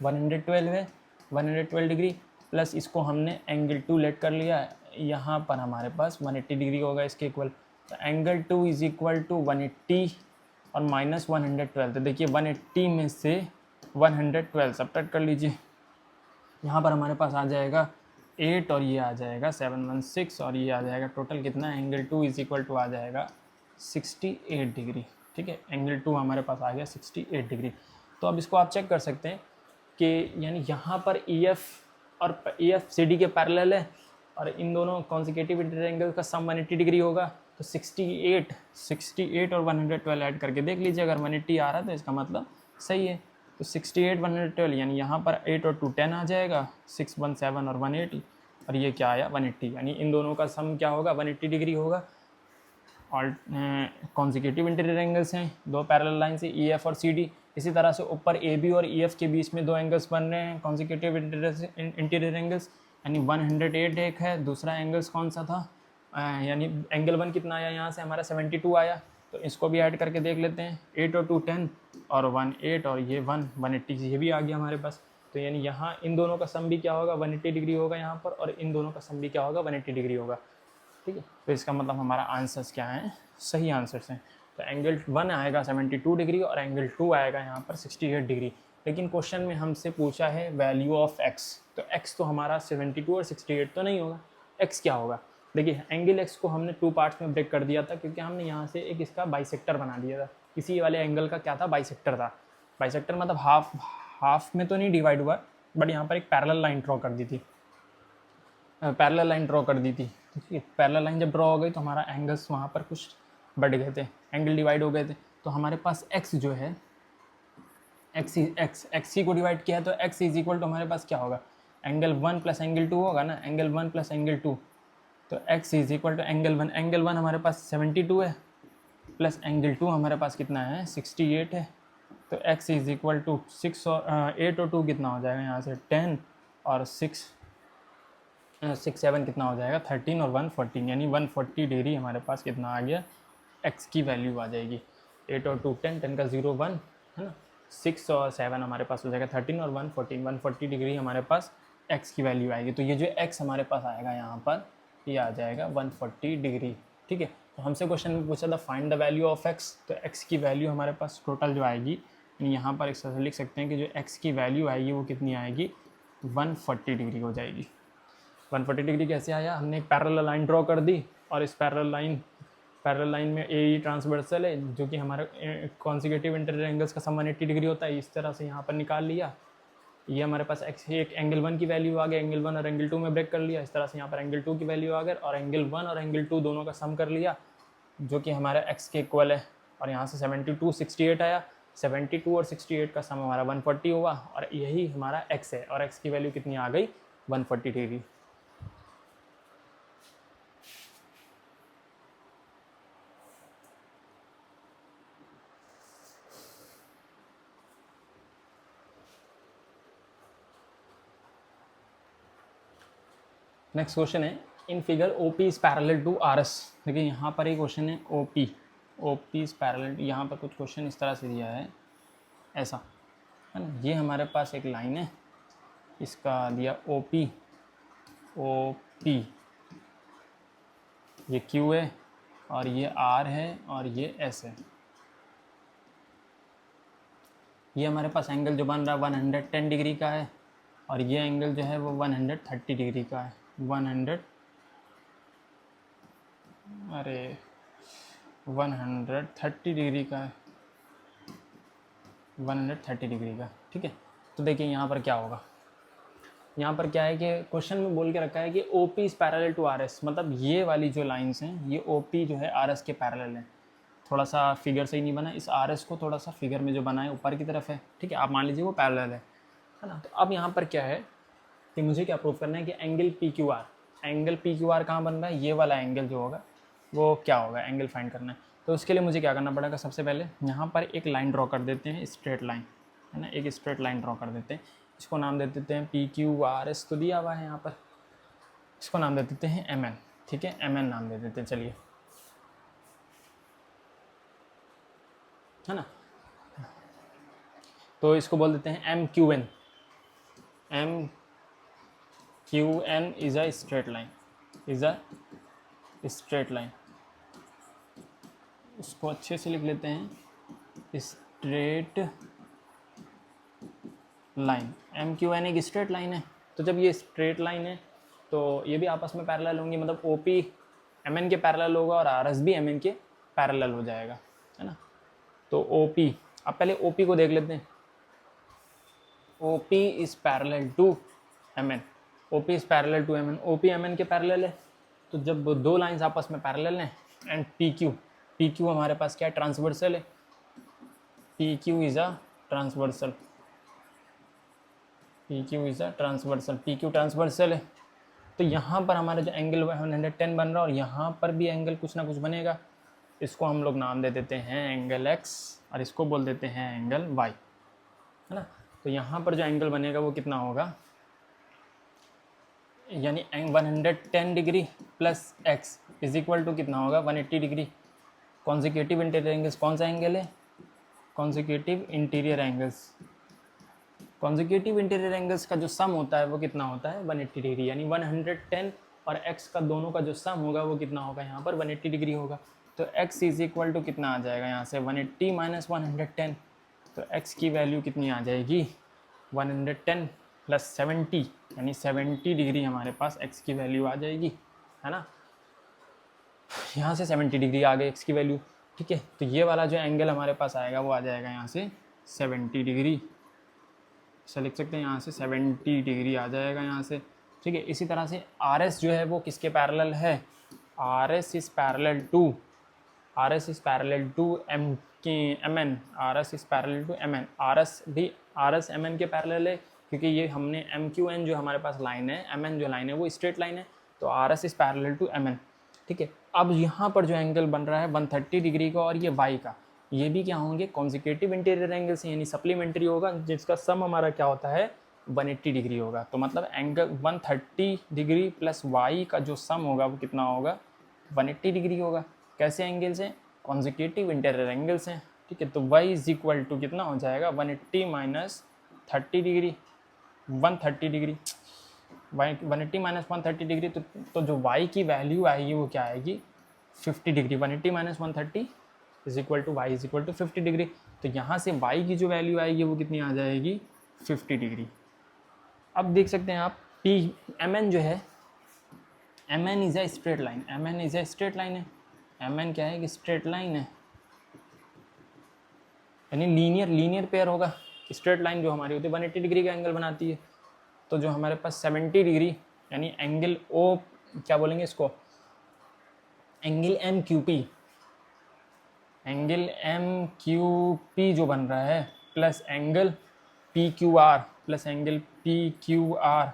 112 है, 112 डिग्री प्लस इसको हमने एंगल 2 लेट कर लिया है, यहाँ पर हमारे पास 180 डिग्री होगा इसके इक्वल। तो एंगल 2 इज इक्वल टू 180 और माइनस 112। तो देखिए 180 में से 112 सब्ट्रैक्ट कर लीजिए, यहाँ पर हमारे पास आ जाएगा 8 और ये आ जाएगा 716 और ये आ जाएगा टोटल कितना? एंगल 2 इज इक्वल टू आ जाएगा 68 डिग्री। ठीक है, एंगल 2 हमारे पास आ गया 68 डिग्री। तो अब इसको आप चेक कर सकते हैं कि यानी यहाँ पर ई एफ और ई एफ सी डी के पैरेलल है और इन दोनों कॉन्जिक्यूटिव इंटीरियर एंगल का सम 180 डिग्री होगा। तो 68 और 112 ऐड करके देख लीजिए, अगर 180 आ रहा है तो इसका मतलब सही है। तो 68 112 यानी यहाँ पर 8 और 2 10 आ जाएगा, 617 और 180 और ये क्या आया 180, यानी इन दोनों का सम क्या होगा 180 डिग्री होगा। और कॉन्जिक्यूटिव इंटीरियर एंगल्स हैं, दो पैरेलल लाइन से ई एफ और सी डी। इसी तरह से ऊपर ए बी और ई एफ के बीच में दो एंगल्स बन रहे हैं कॉन्जिक्यूटिव इंटीरियर एंगल्स, यानी 108 एक है, दूसरा एंगल्स कौन सा था? यानी एंगल 1 कितना आया यहाँ से हमारा 72 आया। तो इसको भी ऐड करके देख लेते हैं, 8 और 2 10 और 1 8 और ये 180 ये भी आ गया हमारे पास। तो यानी यहाँ इन दोनों का सम भी क्या होगा 180 डिग्री होगा यहाँ पर, और इन दोनों का सम भी क्या होगा 180 डिग्री होगा। ठीक है, तो इसका मतलब हमारा आंसर्स क्या हैं? सही आंसर्स हैं। तो एंगल 1 आएगा 72 डिग्री और एंगल 2 आएगा यहाँ पर 68 डिग्री। लेकिन क्वेश्चन में हमसे पूछा है वैल्यू ऑफ x, तो x तो हमारा 72 और 68 तो नहीं होगा, x क्या होगा? देखिए एंगल x को हमने 2 पार्ट्स में ब्रेक कर दिया था, क्योंकि हमने यहाँ से एक इसका बाइसेक्टर बना दिया था। इसी वाले एंगल का क्या था? बाइसेक्टर था। बाइसेक्टर मतलब हाफ में तो नहीं डिवाइड हुआ, बट यहाँ पर एक पैरेलल लाइन ड्रॉ कर दी थी, पैरेलल लाइन ड्रॉ कर दी थी। ठीक है, पैरेलल लाइन जब ड्रॉ हो गई तो हमारा एंगल्स वहाँ पर कुछ बढ़ गए थे, एंगल डिवाइड हो गए थे। तो हमारे पास x जो है एक्स को डिवाइड किया है, तो x इज इक्वल टू हमारे पास क्या होगा? एंगल 1 प्लस एंगल 2 होगा ना, एंगल 1 प्लस एंगल 2। तो x is equal to angle 1, angle 1 हमारे पास 72 है प्लस एंगल 2 हमारे पास कितना है 68 है। तो x इज इक्वल टू 6 और 8 और 2 कितना हो जाएगा यहाँ से 10 और 6 7 कितना हो जाएगा 13 और 140, यानी 140 डिग्री हमारे पास कितना आ गया? x की वैल्यू आ जाएगी। 8 और 2 10, 10 का 0 1 है ना, 6 और 7 हमारे पास हो जाएगा 13 और 140 डिग्री हमारे पास x की वैल्यू आएगी। तो ये जो x हमारे पास आएगा यहाँ पर ये आ जाएगा 140 डिग्री। ठीक है, तो हमसे क्वेश्चन में पूछा था find the value of x, तो x की वैल्यू हमारे पास टोटल जो आएगी, यहाँ पर एक तरह लिख सकते हैं कि जो x की वैल्यू आएगी वो कितनी आएगी 140 डिग्री हो जाएगी। 140 डिग्री कैसे आया? हमने एक पैरेलल लाइन ड्रॉ कर दी और इस पैरेलल लाइन में ए ट्रांसवर्सल है जो कि हमारे कॉन्जिक्यूटिव इंटीरियर एंगल्स का सम 180 डिग्री होता है, इस तरह से यहाँ पर निकाल लिया। ये हमारे पास x एक एंगल 1 की वैल्यू आ गई, एंगल 1 और एंगल 2 में ब्रेक कर लिया, इस तरह से यहाँ पर एंगल 2 की वैल्यू आ गई और एंगल 1 और एंगल 2 दोनों का सम कर लिया जो कि हमारा x के इक्वल है। और यहाँ से 72 68 आया, 72 और 68 का सम हमारा 140 हुआ और यही हमारा x है और x की वैल्यू कितनी आ गई 140 डिग्री। नेक्स्ट क्वेश्चन है in figure OP is parallel to RS। देखिए यहाँ पर एक क्वेश्चन है OP इज पैरेलल, यहाँ पर कुछ क्वेश्चन इस तरह से दिया है ऐसा है ना। ये हमारे पास एक लाइन है, इसका दिया OP ये Q है और ये R है और ये S है। ये हमारे पास एंगल जो बन रहा है 110 डिग्री का है और ये एंगल जो है वो 130 डिग्री का है। 130 डिग्री का है, 130 डिग्री का। ठीक है, तो देखिए यहाँ पर क्या होगा, यहाँ पर क्या है कि क्वेश्चन में बोल के रखा है कि O P is parallel to R S, मतलब ये वाली जो लाइन्स हैं ये ओ पी जो है आर एस के पैरेलल है। थोड़ा सा फिगर सही नहीं बना, इस आर एस को थोड़ा सा फिगर में जो बना है ऊपर की तरफ है, ठीक है, आप मान लीजिए वो पैरेलल है ना। तो अब यहाँ पर क्या है कि मुझे क्या प्रूव करना है कि angle P Q are, angle P Q are कहाँ बन रहा है, ये वाला एंगल जो होगा वो क्या होगा, एंगल फाइंड करना है। तो उसके लिए मुझे क्या करना पड़ेगा, सबसे पहले यहाँ पर एक लाइन ड्रॉ कर देते हैं, स्ट्रेट लाइन है ना, एक स्ट्रेट लाइन ड्रॉ कर देते हैं, इसको नाम दे देते हैं पी क्यू आर एस, तो दिया हुआ है यहाँ पर, इसको नाम दे देते हैं एम एन, ठीक है, एम एन नाम दे देते हैं, चलिए, है ना। तो इसको बोल देते हैं M Q N, M Q N is a straight line, is a straight line, उसको अच्छे से लिख लेते हैं straight line, M Q N एक स्ट्रेट लाइन है। तो जब ये स्ट्रेट लाइन है तो ये भी आपस में पैरेलल होंगी, मतलब ओ पी एम एन के पैरेलल होगा और आर एस भी एम एन के पैरेलल हो जाएगा, है ना। तो ओ पी, अब पहले ओ पी को देख लेते हैं, O P is parallel to M N, O P is parallel to M N, O P M N के पैरेलल है। तो जब दो लाइंस आपस में पैरेलल हैं एंड पी क्यू हमारे पास क्या है, ट्रांसवर्सल है, P Q is a transversal, P Q is a transversal, P Q transversal है। तो यहाँ पर हमारा जो एंगल 110 बन रहा है और यहाँ पर भी एंगल कुछ ना कुछ बनेगा, इसको हम लोग नाम दे देते हैं एंगल एक्स और इसको बोल देते हैं एंगल वाई, है ना। तो यहाँ पर जो एंगल बनेगा वो कितना होगा, यानी 110 degree plus X is equal to कितना होगा, 180 डिग्री। कॉन्जिक्यूटिव इंटीरियर एंगल्स कौन सा एंगल है, consecutive interior angles, consecutive interior angles का जो सम होता है वो कितना होता है, 180 डिग्री, यानी 110 और x का दोनों का जो सम होगा वो कितना होगा, यहाँ पर 180 डिग्री होगा। तो x इज इक्वल टू कितना आ जाएगा यहाँ से, 180 माइनस 110, तो x की वैल्यू कितनी आ जाएगी, 110 प्लस 70, यानी 70 डिग्री हमारे पास x की वैल्यू आ जाएगी, है ना। यहाँ से 70 डिग्री आ गई x की वैल्यू, ठीक है। तो ये वाला जो एंगल हमारे पास आएगा वो आ जाएगा यहाँ से 70 डिग्री, ऐसा लिख सकते हैं, यहाँ से 70 डिग्री आ जाएगा यहाँ से, ठीक है। इसी तरह से आर एस जो है वो किसके पैरेलल है, R S is parallel to, R S is parallel to M N, R S is parallel to M N, R S भी आर एस एम एन के पैरेलल है, क्योंकि ये हमने एम क्यू एन जो हमारे पास लाइन है, एम एन जो लाइन है वो स्ट्रेट लाइन है, तो R S is parallel to M N, ठीक है। अब यहाँ पर जो एंगल बन रहा है 130 डिग्री का और ये वाई का, ये भी क्या होंगे, कॉन्जिक्यूटिव इंटीरियर एंगल से, यानी सप्लीमेंट्री होगा, जिसका सम हमारा क्या होता है 180 डिग्री होगा। तो मतलब एंगल 130 डिग्री प्लस वाई का जो सम होगा वो कितना होगा, 180 डिग्री होगा। कैसे एंगल्स हैं, कॉन्जिक्यूटिव इंटीरियर एंगल्स हैं, ठीक है। तो वाई इज इक्वल टू कितना हो जाएगा, 180 minus 30 degree, 130 degree, Y 180 minus 130 degree, तो जो वाई की वैल्यू आएगी वो क्या आएगी, 50 degree, 180 minus 130 is equal to Y is equal to 50 degree. तो यहाँ से वाई की जो वैल्यू आएगी वो कितनी आ जाएगी, 50 डिग्री। अब देख सकते हैं आप पी एम एन जो है, M N is a straight line, M N is a straight line है, एम एन क्या है कि स्ट्रेट लाइन है, यानी लीनियर पेयर होगा। स्ट्रेट लाइन जो हमारी होती है 180 डिग्री का एंगल बनाती है, तो जो हमारे पास 70 डिग्री यानी एंगल ओ, क्या बोलेंगे इसको, angle M Q P, angle M Q P जो बन रहा है plus angle P Q R plus angle P Q R,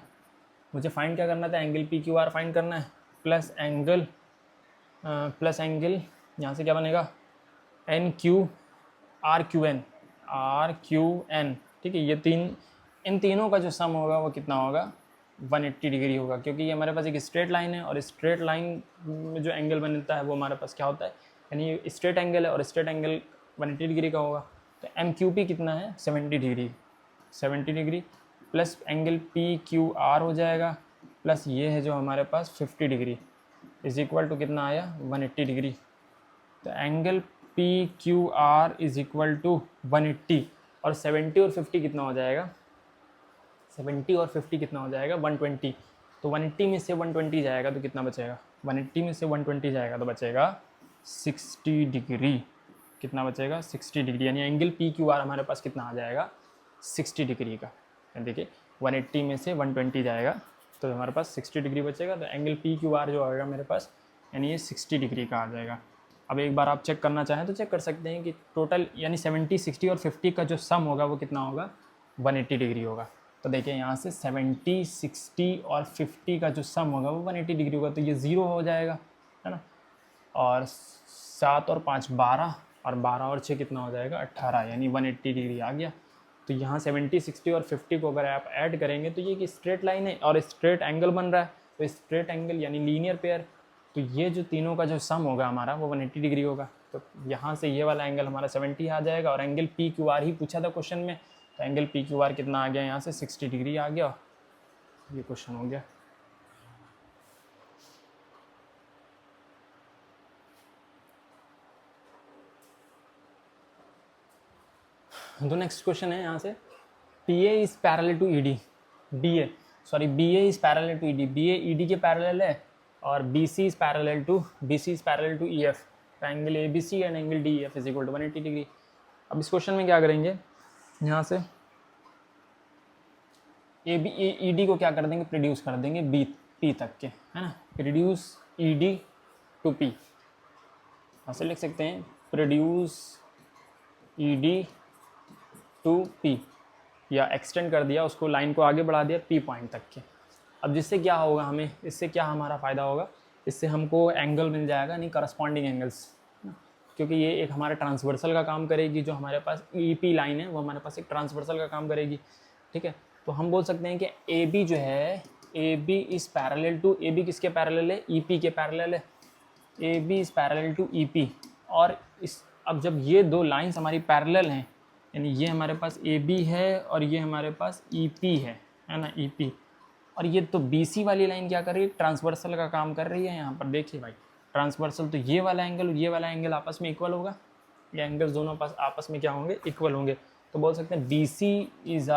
मुझे फाइंड क्या करना था, angle P Q R find करना है, प्लस एंगल यहाँ से क्या बनेगा, N Q R Q N, ठीक है। ये इन तीनों का जो सम होगा वो कितना होगा, 180 डिग्री होगा, क्योंकि ये हमारे पास एक स्ट्रेट लाइन है और स्ट्रेट लाइन में जो एंगल बनता है वो हमारे पास क्या होता है, यानी ये स्ट्रेट एंगल है और स्ट्रेट एंगल 180 डिग्री का होगा। तो एम क्यू पी कितना है, 70 degree, 70 degree plus angle P Q R हो जाएगा, प्लस ये है जो हमारे पास 50 डिग्री इज इक्वल टू कितना आया, 180 डिग्री। तो angle P Q R is equal to 180 और 70 और 50 कितना हो जाएगा, 70 और 50 कितना हो जाएगा, 120। तो 180 में से 120 जाएगा तो कितना बचेगा, 180 में से 120 जाएगा तो बचेगा 60 डिग्री, कितना बचेगा, 60 डिग्री, यानी एंगल पी क्यू आर हमारे पास कितना आ जाएगा, 60 डिग्री का। देखिए 180 में से 120 जाएगा तो हमारे पास 60 डिग्री बचेगा। तो एंगल पी क्यू आर जो आएगा मेरे पास यानी ये 60 डिग्री का आ जाएगा। अब एक बार आप चेक करना चाहें तो चेक कर सकते हैं कि टोटल यानी 70, 60 और 50 का जो सम होगा वो कितना होगा, 180 डिग्री होगा। तो देखिए यहाँ से 70, 60 और 50 का जो सम होगा वो 180 डिग्री होगा, तो ये 0 हो जाएगा, है ना। और 7 और 5 12 और 12 और 6 कितना हो जाएगा, 18, यानी 180 डिग्री आ गया। तो यहाँ 70, 60 और 50 को अगर आप ऐड करेंगे तो ये एक स्ट्रेट लाइन है और स्ट्रेट एंगल बन रहा है। तो स्ट्रेट एंगल यानी लीनियर पेयर, तो ये जो तीनों का जो सम होगा हमारा वो 180 डिग्री होगा। तो यहाँ से ये वाला एंगल हमारा 70 आ जाएगा। और एंगल पी क्यू आर ही पूछा था क्वेश्चन में, तो एंगल पी क्यू आर कितना आ गया, यहाँ से 60 डिग्री आ गया। ये क्वेश्चन हो गया। तो नेक्स्ट क्वेश्चन है यहाँ से, P A is parallel to E D, B A is parallel to E D, B A E D के पैरेलल है और B C is parallel to E F. Angle A B C and angle D E F is equal to 180 degree. अब इस question में क्या करेंगे, यहाँ से ए बी ई डी को क्या कर देंगे, प्रोड्यूस कर देंगे बी पी तक के, है ना। Produce E D to P, ऐसे लिख सकते हैं, produce E D to P, या एक्सटेंड कर दिया उसको, लाइन को आगे बढ़ा दिया पी पॉइंट तक के। अब जिससे क्या होगा, हमें इससे क्या हमारा फ़ायदा होगा, इससे हमको एंगल मिल जाएगा, नहीं करस्पॉन्डिंग एंगल्स, क्योंकि ये एक हमारे ट्रांसवर्सल का काम करेगी। जो हमारे पास ई पी लाइन है वो हमारे पास एक ट्रांसवर्सल का काम करेगी, ठीक है। तो हम बोल सकते हैं कि ए बी जो है, A B is parallel to, A B किसके पैरेलल है, ई पी के पैरेलल है, A B is parallel to E P. और इस अब जब ये दो लाइंस हमारी पैरेलल हैं, यानी ये हमारे पास ए बी है और ये हमारे पास ई पी है ना, ई पी, और ये तो बी सी वाली लाइन क्या कर रही है, ट्रांसवर्सल का काम कर रही है। यहाँ पर देखिए भाई, ट्रांसवर्सल, तो ये वाला एंगल और ये वाला एंगल आपस में इक्वल होगा, ये एंगल्स दोनों आपस में क्या होंगे, इक्वल होंगे। तो बोल सकते हैं B C is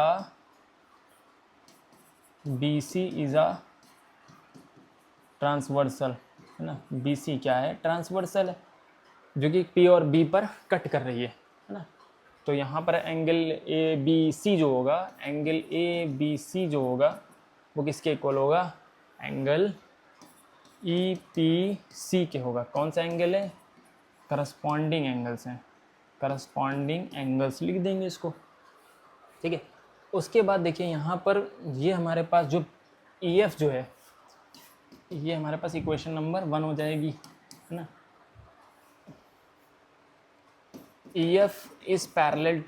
a transversal, है ना। बी सी क्या है, ट्रांसवर्सल है, जो कि पी और बी पर कट कर रही है ना। तो यहाँ पर एंगल ए बी सी जो होगा, एंगल ए बी सी जो होगा वो किसके इक्वल होगा, एंगल ई पी सी के होगा। कौन सा एंगल है, करस्पॉन्डिंग एंगल्स हैं, करस्पॉन्डिंग एंगल्स लिख देंगे इसको, ठीक है। उसके बाद देखिए यहाँ पर ये हमारे पास जो ई एफ जो है, ये हमारे पास इक्वेशन नंबर 1 हो जाएगी, है ना। E F is parallel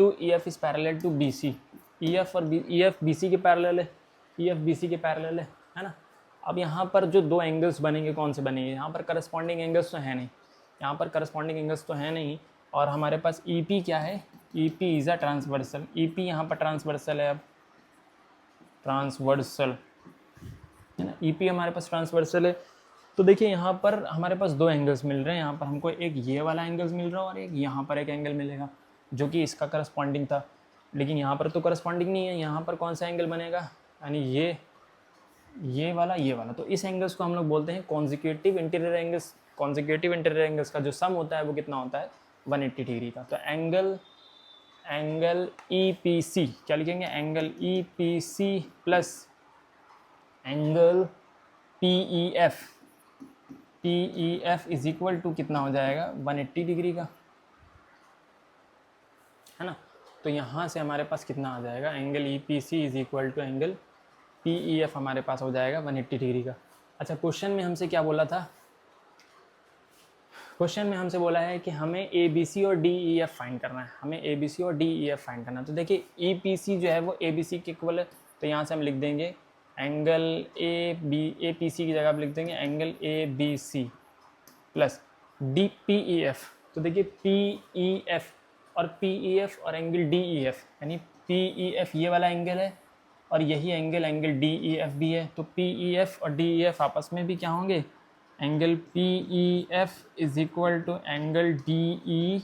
to B C, E F B C के पैरेलल है, ई एफ बी सी के पैरेलल है ना। अब यहाँ पर जो दो एंगल्स बनेंगे कौन से बनेंगे, यहाँ पर करस्पॉन्डिंग एंगल्स तो है नहीं, यहाँ पर करस्पॉन्डिंग एंगल्स तो है नहीं। और हमारे पास ई पी क्या है, E P is a transversal, E P यहाँ पर ट्रांसवर्सल है, अब ट्रांसवर्सल, है ना, ई पी हमारे पास ट्रांसवर्सल है। तो देखिए यहाँ पर हमारे पास दो एंगल्स मिल रहे हैं, यहाँ पर हमको एक ये वाला एंगल्स मिल रहा है और एक यहाँ पर एक एंगल मिलेगा जो कि इसका करस्पॉन्डिंग था, लेकिन यहाँ पर तो करस्पॉन्डिंग नहीं है। यहाँ पर कौन सा एंगल बनेगा, यानी ये वाला। तो इस एंगल्स को हम लोग बोलते हैं consecutive interior angles. Consecutive interior angles का जो सम होता है वो कितना होता है, 180 डिग्री का। तो एंगल ई पी सी क्या लिखेंगे, angle E P C plus angle P E F is equal to कितना हो जाएगा, 180 डिग्री का, है ना। तो यहाँ से हमारे पास कितना आ जाएगा, angle E P C is equal to angle P E F हमारे पास हो जाएगा 180 डिग्री का। अच्छा, क्वेश्चन में हमसे क्या बोला था, क्वेश्चन में हमसे बोला है कि हमें ए बी सी और डी ई एफ फाइंड करना है, हमें ए बी सी और डी ई एफ फाइंड करना है। तो देखिए ई पी सी जो है वो ए बी सी के इक्वल है, तो यहाँ से हम लिख देंगे एंगल ए पी सी की जगह आप लिख देंगे angle A B C plus D P E F. तो देखिए पी ई एफ और एंगल डी ई एफ, यानी पी ई एफ ये वाला एंगल है और यही एंगल डी ई एफ भी है। तो पी ई एफ और डी ई एफ आपस में भी क्या होंगे, angle P E F is equal to angle D E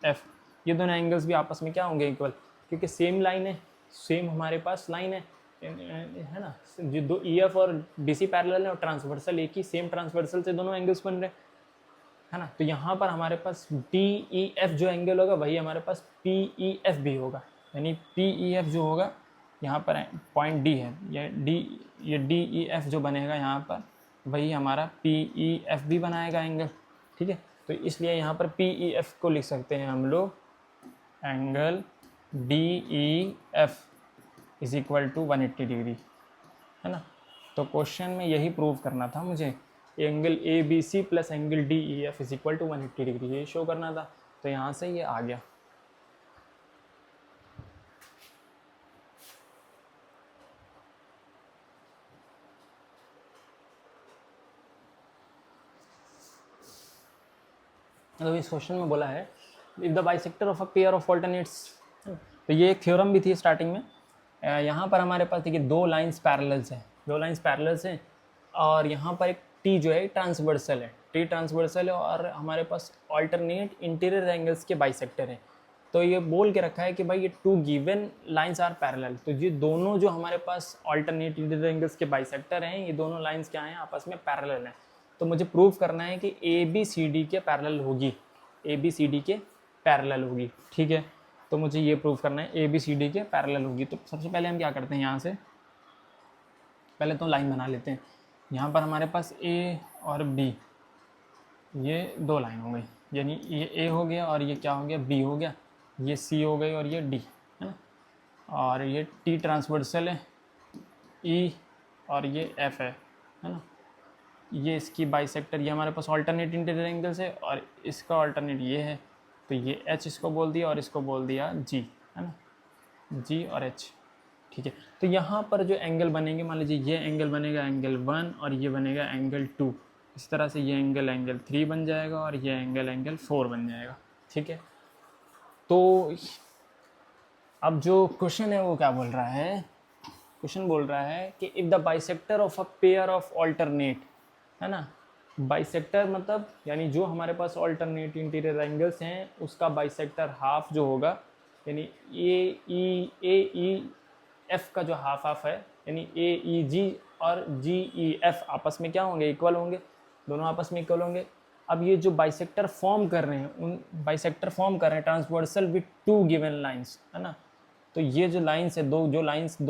F. ये दोनों एंगल्स भी आपस में क्या होंगे, इक्वल, क्योंकि सेम लाइन है, सेम हमारे पास लाइन है ना। जो दो ई एफ और डी सी पैरेलल है और ट्रांसवर्सल एक ही सेम ट्रांसवर्सल से दोनों एंगल्स बन रहे हैं, है ना। तो यहाँ पर हमारे पास डी ई एफ जो एंगल होगा वही हमारे पास पी ई एफ भी होगा, यानी पी ई एफ जो होगा यहाँ पर पॉइंट डी है, ये डी ई एफ जो बनेगा यहाँ पर वही हमारा पी ई एफ भी बनाएगा एंगल, ठीक है। तो इसलिए यहाँ पर पी ई एफ को लिख सकते हैं हम लोग angle D E F is equal to 180 degree, है ना। तो क्वेश्चन में यही प्रूव करना था मुझे, angle A B C plus angle D E F is equal to 180 degree, ये शो करना था। तो यहाँ से ये आ गया। तो इस क्वेश्चन में बोला है if the bisector of a pair of alternates, तो ये एक थ्योरम भी थी स्टार्टिंग में। यहाँ पर हमारे पास देखिए दो लाइंस पैरेलल्स हैं, और यहाँ पर एक टी जो है ट्रांसवर्सल है, टी ट्रांसवर्सल है, और हमारे पास ऑल्टरनेट इंटीरियर एंगल्स के बाइसेक्टर है। तो ये बोल के रखा है कि भाई ये two given lines are parallel, तो ये दोनों जो हमारे पास ऑल्टरनेट इंटीरियर एंगल्स के बाइसेक्टर हैं, ये दोनों लाइंस क्या हैं, आपस में पैरेलल हैं। तो मुझे प्रूव करना है कि ए बी सी डी के पैरेलल होगी, ए बी सी डी के पैरेलल होगी, ठीक है। तो मुझे ये प्रूव करना है ए बी सी डी के पैरेलल होगी। तो सबसे पहले हम क्या करते हैं, यहाँ से पहले तो लाइन बना लेते हैं। यहाँ पर हमारे पास ए और बी, ये दो लाइन हो गई, यानी ये ए हो गया और ये क्या हो गया, बी हो गया, ये सी हो गई और ये डी, है ना। और ये टी ट्रांसवर्सल है, ई और ये एफ है ना। ये इसकी बाइसेक्टर, ये हमारे पास ऑल्टरनेट इंटीरियर एंगल्स है, और इसका ऑल्टरनेट ये है। तो ये एच इसको बोल दिया और इसको बोल दिया जी, है ना, जी और एच, ठीक है। तो यहाँ पर जो एंगल बनेंगे, मान लीजिए ये एंगल बनेगा एंगल 1 और ये बनेगा एंगल 2, इस तरह से ये एंगल 3 बन जाएगा और ये एंगल 4 बन जाएगा, ठीक है। तो अब जो क्वेश्चन है वो क्या बोल रहा है, क्वेश्चन बोल रहा है कि if the bisector of a pair of alternate, है ना, बाइसेक्टर मतलब यानी जो हमारे पास ऑल्टरनेट इंटीरियर एंगल्स हैं उसका बाइसेक्टर हाफ जो होगा, यानी ए ई एफ का जो हाफ है, यानी ए ई जी और जी ई एफ आपस में क्या होंगे, इक्वल होंगे, दोनों आपस में इक्वल होंगे। अब ये जो बाइसेक्टर फॉर्म कर रहे हैं, उन बाइसेक्टर फॉर्म कर रहे हैं transversal with to given lines, है ना। तो ये जो लाइंस है, दो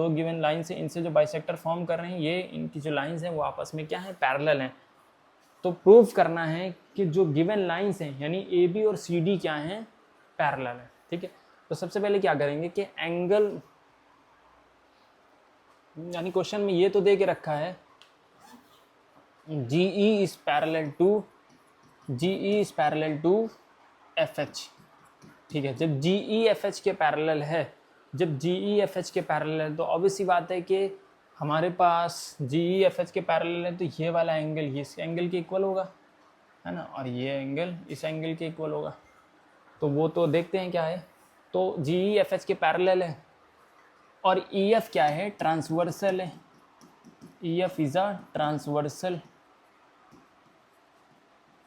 गिवन लाइंस है, इनसे जो बाइसेक्टर फॉर्म कर रहे हैं, ये इनकी जो लाइंस हैं वो आपस में क्या है, पैरेलल हैं। तो प्रूव करना है कि जो गिवन लाइंस हैं यानी ए बी और सी डी क्या हैं, पैरेलल है, ठीक है। तो सबसे पहले क्या करेंगे कि एंगल, यानी क्वेश्चन में ये तो दे के रखा है G E is parallel to F H, ठीक है। जब जी ई एफ एच के पैरेलल है, तो ऑब्वियस सी बात है कि हमारे पास जी ई एफ एच के पैरेलल है, तो ये वाला एंगल ये इस एंगल के इक्वल होगा, है ना, और ये एंगल इस एंगल के इक्वल होगा। तो वो तो देखते हैं क्या है। तो जी ई एफ एच के पैरेलल है, और ई एफ क्या है, ट्रांसवर्सल है, E F is a transversal,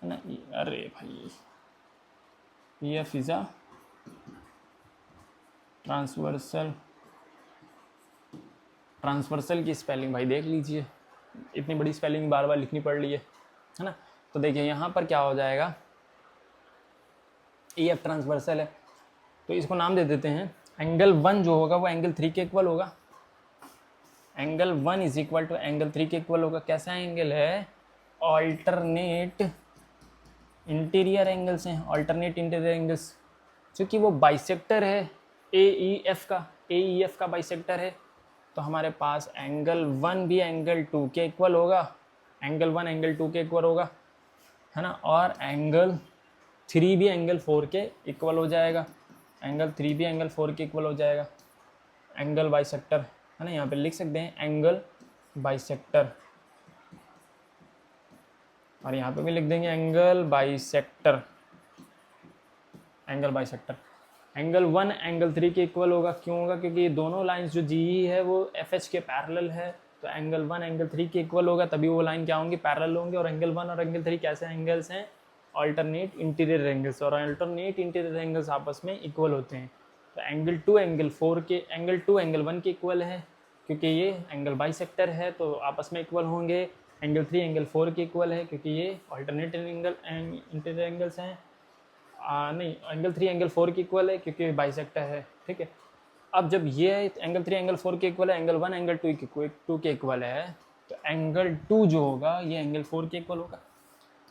है ना। अरे भाई, ई एफ इज अ ट्रांसवर्सल की स्पेलिंग भाई देख लीजिए, इतनी बड़ी स्पेलिंग बार बार लिखनी पड़ रही है ना। तो देखिए यहाँ पर क्या हो जाएगा, ई एफ ट्रांसवर्सल है, तो इसको नाम दे देते हैं एंगल 1 जो होगा वो एंगल 3 के इक्वल होगा, angle 1 is equal to angle 3 के इक्वल होगा। कैसा एंगल है, ऑल्टरनेट इंटीरियर एंगल्स हैं, ऑल्टरनेट इंटीरियर एंगल्स, क्योंकि वो बाइसेक्टर है ए ई एफ का बाइसेक्टर है। तो हमारे पास एंगल 1 भी एंगल 2 के इक्वल होगा, एंगल 1 एंगल 2 के इक्वल होगा, है ना, और एंगल 3 भी एंगल 4 के इक्वल हो जाएगा, एंगल 3 भी एंगल 4 के इक्वल हो जाएगा। एंगल बाइसेक्टर, है ना, यहाँ पे लिख सकते हैं एंगल बाइसेक्टर, और यहाँ पे भी लिख देंगे एंगल बाइसेक्टर। एंगल 1 एंगल 3 के इक्वल होगा, क्यों होगा, क्योंकि ये दोनों लाइंस जो जी है वो एफ एच के पैरेलल है, तो एंगल 1 एंगल 3 के इक्वल होगा, तभी वो लाइन क्या होंगी, पैरेलल होंगे। और एंगल 1 और एंगल 3 कैसे एंगल्स हैं, ऑल्टरनेट इंटीरियर एंगल्स, और ऑल्टरनेट इंटीरियर एंगल्स आपस में इक्वल होते हैं। तो एंगल 2 एंगल 1 के इक्वल है, क्योंकि ये एंगल बाइसेक्टर है तो आपस में इक्वल होंगे। एंगल 3 एंगल 4 के इक्वल है, क्योंकि ये ऑल्टरनेट इंटीरियर एंगल्स हैं। नहीं, एंगल 3 एंगल 4 के इक्वल है क्योंकि बाइसेक्टर है, ठीक है। अब जब ये एंगल 3 एंगल 4 के इक्वल है, एंगल 1 एंगल 2 के इक्वल है, तो एंगल 2 जो होगा ये एंगल 4 के इक्वल होगा,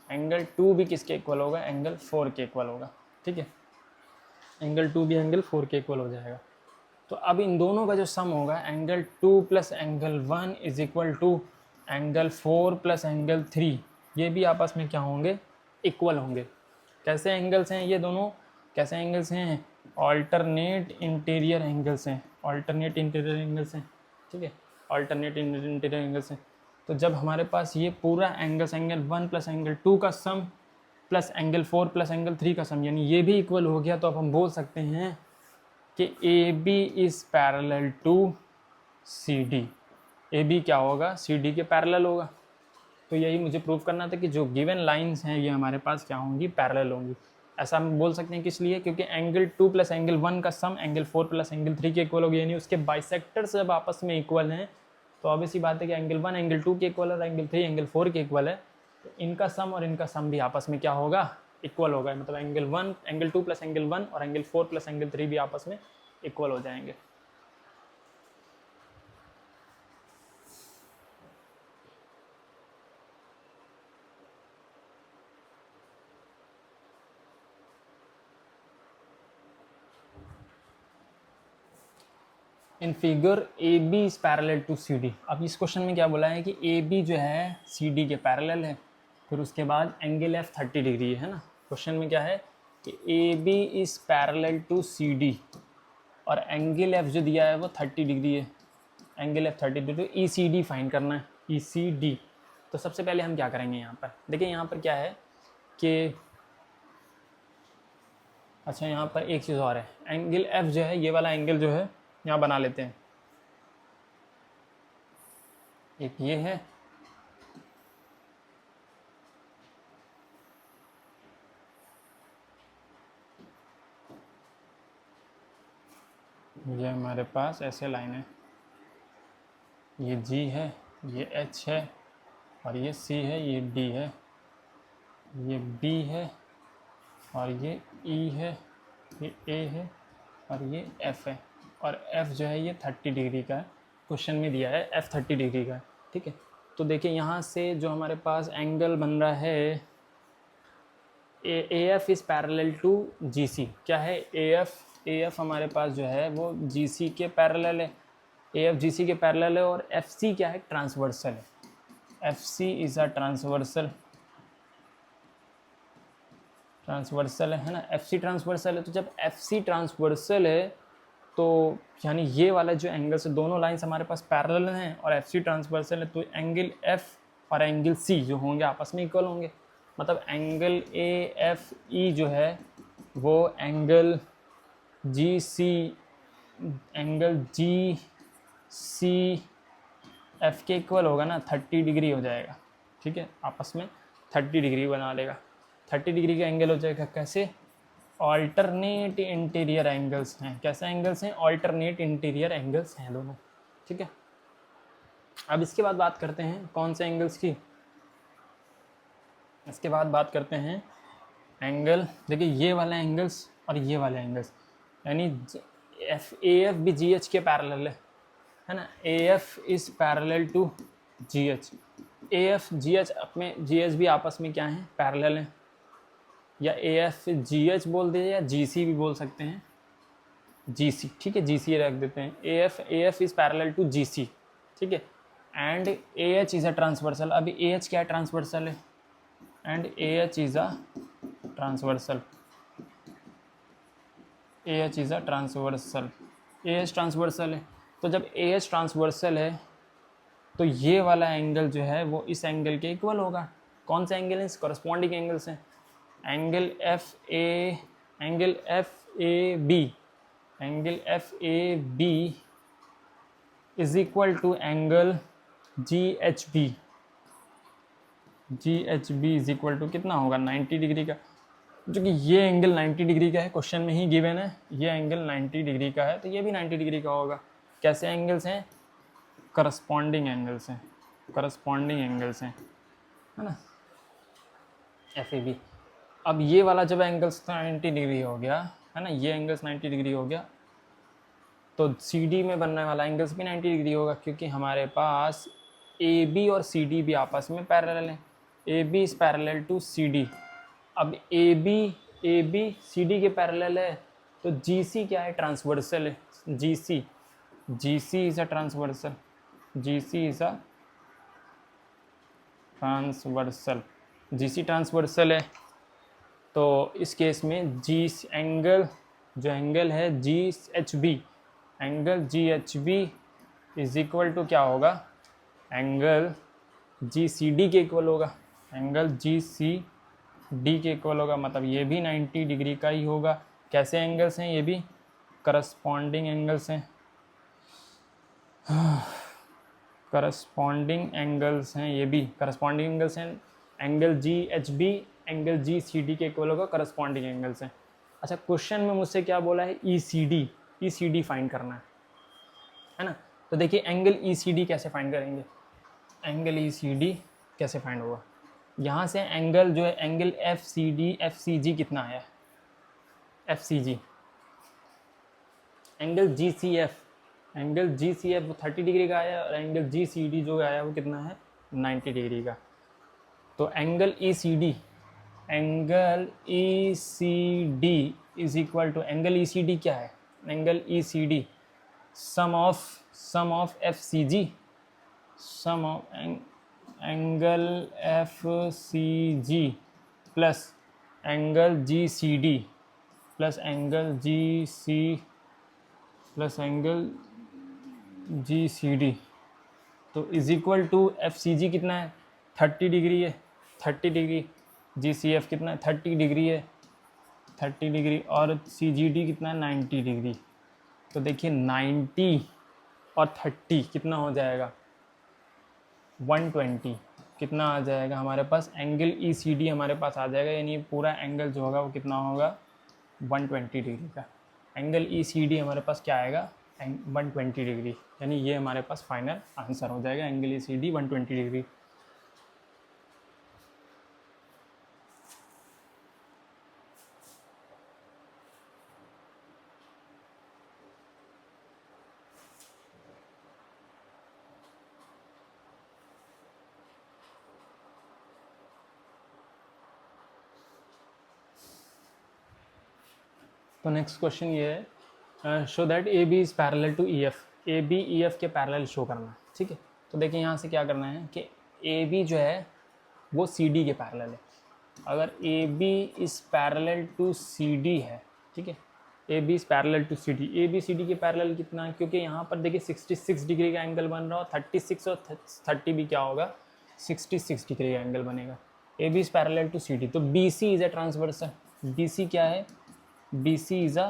एंगल 2 भी किसके इक्वल होगा, एंगल 4 के इक्वल होगा। ठीक है, एंगल 2 भी एंगल 4 के इक्वल हो जाएगा। तो अब इन दोनों का जो सम होगा, angle 2 plus angle 1 is equal to angle 4 plus angle 3, ये भी आपस में क्या होंगे, इक्वल होंगे। कैसे एंगल्स हैं ये दोनों, कैसे एंगल्स हैं, ऑल्टरनेट इंटीरियर एंगल्स हैं, ऑल्टरनेट इंटीरियर एंगल्स हैं। ठीक है, ऑल्टरनेट इंटीरियर एंगल्स हैं। तो जब हमारे पास ये पूरा एंगल्स, एंगल 1 प्लस एंगल 2 का सम प्लस एंगल 4 प्लस एंगल 3 का सम, यानी ये भी इक्वल हो गया, तो अब हम बोल सकते हैं कि A B is parallel to C D. A B क्या होगा, सी डी के पैरेलल होगा। तो यही मुझे प्रूव करना था कि जो गिवन लाइंस हैं ये हमारे पास क्या होंगी, पैरेलल होंगी। ऐसा हम बोल सकते हैं किस लिए, क्योंकि एंगल 2 प्लस एंगल 1 का सम एंगल 4 प्लस एंगल 3 के इक्वल होगी, यानी उसके बाइसेक्टर्स जब आपस में इक्वल हैं तो ऑब्वियस सी बात है कि एंगल 1 एंगल 2 के इक्वल है और एंगल 3 एंगल 4 के इक्वल है, तो इनका सम और इनका सम भी आपस में क्या होगा, इक्वल होगा। मतलब एंगल 1 एंगल 2 प्लस एंगल 1 और एंगल 4 प्लस एंगल 3 भी आपस में इक्वल हो जाएंगे। In figure A B is parallel to C D. अब इस क्वेश्चन में क्या बोला है कि ए बी जो है सी डी के पैरेलल है, फिर उसके बाद एंगल एफ 30 डिग्री है ना। क्वेश्चन में क्या है कि A B is parallel to C D और एंगल एफ जो दिया है वो 30 डिग्री है, angle F 30 degree. E C D find करना है, ई सी डी। तो सबसे पहले हम क्या करेंगे यहाँ पर, देखिए यहाँ पर क्या है कि अच्छा यहाँ पर एक चीज़ और है, एंगल एफ जो है ये वाला एंगल जो है यहाँ बना लेते हैं, एक ये है ये हमारे पास ऐसे लाइन है, ये जी है, ये एच है और ये सी है, ये डी है, ये बी है और ये ई है, ये ए है और ये एफ है। और एफ जो है ये 30 डिग्री का है, क्वेश्चन में दिया है एफ 30 डिग्री का है। ठीक है, तो देखिए यहाँ से जो हमारे पास एंगल बन रहा है A F is parallel to G C. क्या है, ए एफ हमारे पास जो है वो जी सी के पैरेलल है, ए एफ जी सी के पैरेलल है। और एफ सी क्या है, ट्रांसवर्सल है, F C is a transversal, transversal है ना, एफ सी ट्रांसवर्सल है। तो जब एफ सी ट्रांसवर्सल है तो यानी ये वाला जो एंगल से दोनों लाइंस हमारे पास पैरेलल हैं और एफ सी ट्रांसवर्सल है, तो एंगल एफ और एंगल सी जो होंगे आपस में इक्वल होंगे। मतलब एंगल ए एफ ई जो है वो एंगल जी सी, एंगल जी सी एफ के इक्वल होगा ना, 30 डिग्री हो जाएगा। ठीक है, आपस में 30 डिग्री बना लेगा, 30 डिग्री का एंगल हो जाएगा। कैसे, ऑल्टरनेट इंटीरियर एंगल्स हैं। कैसे एंगल्स हैं, ऑल्टरनेट इंटीरियर एंगल्स हैं दोनों। ठीक है, अब इसके बाद बात करते हैं कौन से एंगल्स की, इसके बाद बात करते हैं एंगल, देखिए ये वाले एंगल्स और ये वाले एंगल्स, यानी एफ ए एफ भी जी एच के पैरेलल है ना, A F is parallel to G H, A F G H अपने जी एच भी आपस में क्या हैं, पैरेलल हैं। या ए एफ जी एच बोल दीजिए या जी सी भी बोल सकते हैं, जी सी। ठीक है, जी सी रख देते हैं, A F is parallel to G C. ठीक है, and A H is a transversal. अभी ए एच क्या है, ट्रांसवर्सल है, and A H is a transversal, A H is a transversal, A H transversal है। तो जब ए एच ट्रांसवर्सल है तो ये वाला एंगल जो है वो इस एंगल के इक्वल होगा। कौन से एंगल हैं, कॉरस्पॉन्डिंग एंगल्स हैं। Angle F A B, angle F A B is equal to angle G H B, G H B is equal to कितना होगा, 90 डिग्री का। जो कि ये एंगल 90 डिग्री का है, क्वेश्चन में ही गिवन है ये एंगल 90 डिग्री का है, तो ये भी 90 डिग्री का होगा। कैसे एंगल्स हैं, करस्पॉन्डिंग एंगल्स हैं, करस्पॉन्डिंग एंगल्स हैं, है ना, एफ ए बी। अब ये वाला जब एंगल्स 90 डिग्री हो गया है ना, ये एंगल्स 90 डिग्री हो गया, तो सी डी में बनने वाला एंगल्स भी 90 डिग्री होगा, क्योंकि हमारे पास ए बी और सी डी भी आपस में पैरेलल हैं। A B is parallel to C D. अब ए बी सी डी के पैरेलल है, तो जी सी क्या है, ट्रांसवर्सल है। G C is a transversal, G C is a transversal, G C transversal है। तो इस केस में जी एंगल, जो एंगल है G H B, angle G H B is equal to क्या होगा, एंगल जी सी डी के इक्वल होगा, एंगल जी सी डी के इक्वल होगा। मतलब ये भी 90 डिग्री का ही होगा। कैसे एंगल्स हैं, ये भी करस्पॉन्डिंग एंगल्स हैं, करस्पॉन्डिंग एंगल्स हैं, ये भी करस्पॉन्डिंग एंगल्स हैं। Angle G H B angle G C D के इक्वल होगा, करस्पॉन्डिंग एंगल्स हैं। अच्छा, क्वेश्चन में मुझसे क्या बोला है, ई सी डी फाइंड करना है ना। तो देखिए एंगल ई सी डी कैसे फाइंड करेंगे, एंगल ई सी डी कैसे फाइंड होगा। यहाँ से एंगल जो है, एंगल एफ सी जी कितना आया, F C G, angle G C F, angle G C F वो 30 डिग्री का आया, और एंगल जी सी डी जो आया वो कितना है, 90 डिग्री का। तो angle E C D, angle E C D is equal to, angle E C D क्या है, angle E C D sum of F C G, sum of angle F C G plus angle G C D plus angle G C plus angle G C D, तो is equal to F C G कितना है, 30 degree है, 30 degree, जी C F कितना है, 30 degree है, 30 degree, और सी G D कितना है, 90 डिग्री। तो देखिए 90 और 30 कितना हो जाएगा, 120 कितना आ जाएगा हमारे पास, एंगल ई सी डी हमारे पास आ जाएगा। यानी पूरा एंगल जो होगा वो कितना होगा, 120 डिग्री का। एंगल ई सी डी हमारे पास क्या आएगा, 120 डिग्री। यानी ये हमारे पास फाइनल आंसर हो जाएगा, angle E C D 120 degree. तो नेक्स्ट क्वेश्चन ये है, show that A B is parallel to E F, A B E F के पैरेलल शो करना है, ठीक है। तो देखिए यहाँ से क्या करना है कि ए बी जो है वो सी डी के पैरेलल है। अगर A B is parallel to C D है, ठीक है, A B is parallel to C D, A B C D के पैरेलल कितना है, क्योंकि यहाँ पर देखिए 66 डिग्री का एंगल बन रहा हो, 36 और 30 भी क्या होगा, 66 डिग्री का एंगल बनेगा। A B is parallel to C D, तो B C is a transversal, B C क्या है, B C is a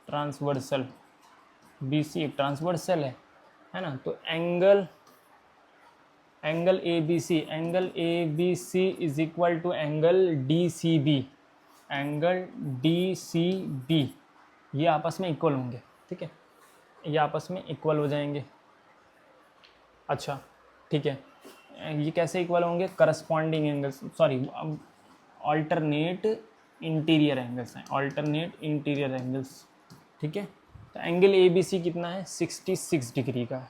transversal, B C एक ट्रांसवर्सल है ना। तो angle A B C, angle A B C is equal to angle D C B, angle D C B, ये आपस में equal होंगे, ठीक है, ये आपस में इक्वल हो जाएंगे। अच्छा ठीक है, ये कैसे इक्वल होंगे, corresponding angles, sorry alternate interior angles हैं, ऑल्टरनेट इंटीरियर एंगल्स, ठीक है। तो एंगल ए बी सी कितना है, 66 डिग्री का है,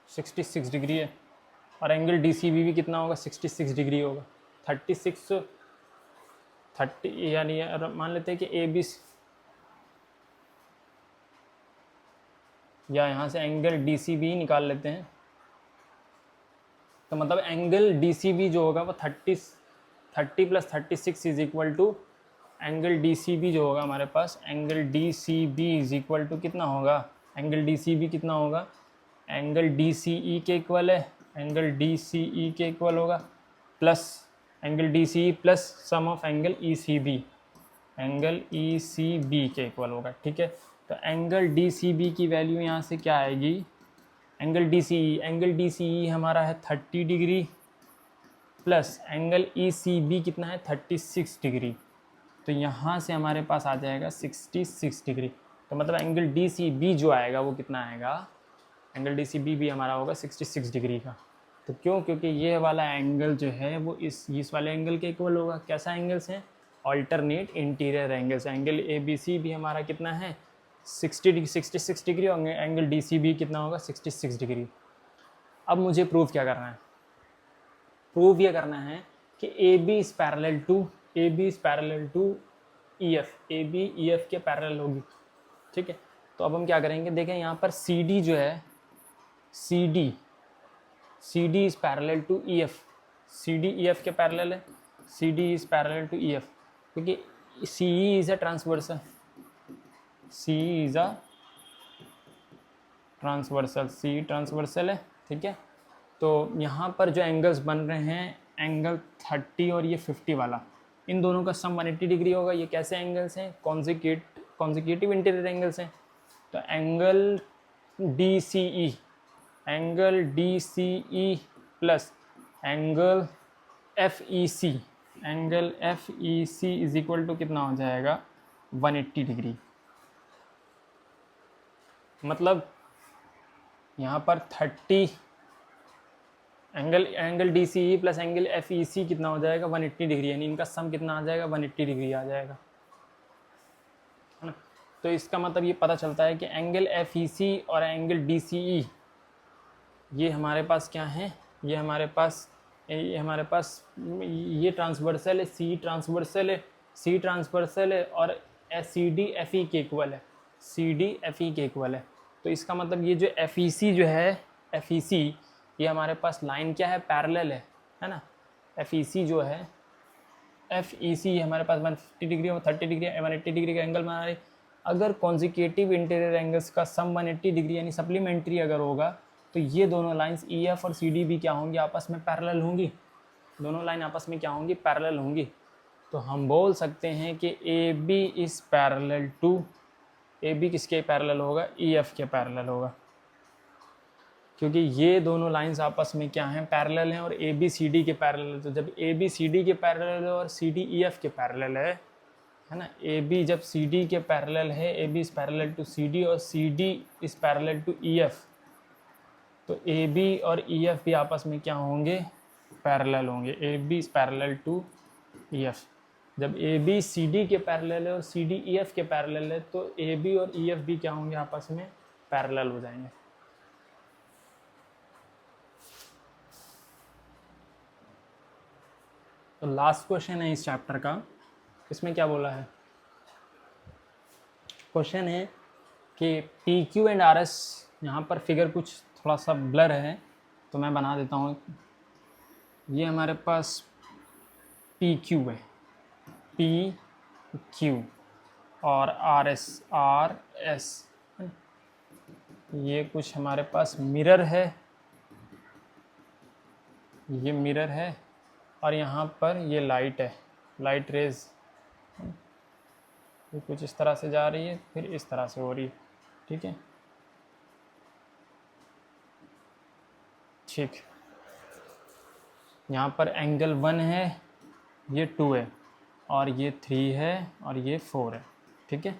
66 डिग्री है, और एंगल डी सी बी भी कितना होगा, 66 डिग्री होगा, 30 यानी मान लेते हैं कि ए बी, या यहाँ से एंगल डी सी बी निकाल लेते हैं। तो मतलब एंगल डी सी बी जो होगा वो 30 plus 36 is equal to angle D C B जो होगा हमारे पास, angle D C B is equal to कितना होगा, एंगल डी सी बी कितना होगा, एंगल डी सी ई के इक्वल है, एंगल डी सी ई के इक्वल होगा, plus angle D C E plus sum of angle E C B, angle E C B के equal होगा, ठीक है। तो एंगल डी सी बी की वैल्यू यहाँ से क्या आएगी, एंगल डी सी ई हमारा है 30 degree plus angle E C B कितना है 36 डिग्री, तो यहाँ से हमारे पास आ जाएगा 66 डिग्री। तो मतलब एंगल डी सी बी जो आएगा वो कितना आएगा, एंगल डी सी बी भी हमारा होगा 66 डिग्री का। तो क्यों, क्योंकि ये वाला एंगल जो है वो इस वाले एंगल के इक्वल होगा। कैसा एंगल्स हैं, alternate interior angles. Angle A B C भी हमारा कितना है 66 डिग्री और एंगल डी सी भी कितना होगा 66 डिग्री। अब मुझे प्रूव क्या करना है, प्रूव ये करना है कि A B is parallel to E F, A B E F के पैरेलल होगी। ठीक है, तो अब हम क्या करेंगे, देखें यहाँ पर सी डी जो है C D is parallel to E F, C D E F के पैरेलल है, C D is parallel to E F, क्योंकि C E is a transversal, C is a transversal, C transversal है। ठीक है, तो यहाँ पर जो एंगल्स बन रहे हैं एंगल 30 और ये 50 वाला, इन दोनों का सम 180 डिग्री होगा। ये कैसे एंगल्स हैं, कॉन्जिक्यूटिव इंटीरियर एंगल्स हैं। तो angle D C E plus angle F E C is equal to कितना हो जाएगा 180 डिग्री। मतलब यहाँ पर 30 angle D C E plus angle F E C कितना हो जाएगा 180 डिग्री, यानी इनका सम कितना आ जाएगा 180 डिग्री आ जाएगा, है ना। तो इसका मतलब ये पता चलता है कि एंगल एफ ई सी और एंगल डी सी ई ये हमारे पास क्या है, ये हमारे पास ये ट्रांसवर्सल है, सी ट्रांसवर्सल है और सी डी एफ ई के इक्वल है, सी डी एफ ई के इक्वल है। तो इसका मतलब ये जो एफ ई सी जो है, एफ ई सी ये हमारे पास लाइन क्या है पैरेलल है ना। एफ ई सी जो है, एफ ई सी हमारे पास 150 डिग्री और 30 डिग्री 180 डिग्री का एंगल बना रही। अगर कॉन्जिक्यूटिव इंटीरियर एंगल्स का सम 180 डिग्री यानी सप्लीमेंट्री अगर होगा तो ये दोनों लाइंस ई एफ और सी डी भी क्या होंगी, आपस में पैरेलल होंगी, दोनों लाइन आपस में क्या होंगी, पैरेलल होंगी। तो हम बोल सकते हैं कि A B is parallel to, A B किसके पैरेलल होगा, ई एफ के पैरेलल होगा, क्योंकि ये दोनों लाइंस आपस में क्या हैं, पैरेलल हैं और ए बी सी डी के पैरेलल है। तो जब ए बी सी डी के पैरेलल है और सी डी ई एफ के पैरेलल है ना, ए बी जब सी डी के पैरेलल है, A B is parallel to C D और C D is parallel to E F, तो ए बी और ई एफ भी आपस में क्या होंगे, पैरेलल होंगे। A B is parallel to E F. जब ए बी सी डी के पैरेलल है और सी डी ई एफ के पैरेलल है तो ए बी और ई एफ भी क्या होंगे, आपस में पैरेलल हो जाएंगे। तो लास्ट क्वेश्चन है इस चैप्टर का, इसमें क्या बोला है, क्वेश्चन है कि P Q and R S, यहाँ पर फिगर कुछ थोड़ा सा ब्लर है तो मैं बना देता हूँ। ये हमारे पास पी क्यू है, पी क्यू और आर एस, ये कुछ हमारे पास मिरर है, ये मिरर है और यहाँ पर ये लाइट है, लाइट रेज, ये कुछ इस तरह से जा रही है फिर इस तरह से हो रही है। ठीक है, ठीक, यहाँ पर एंगल 1 है, ये 2 है और ये 3 है और ये 4 है। ठीक है,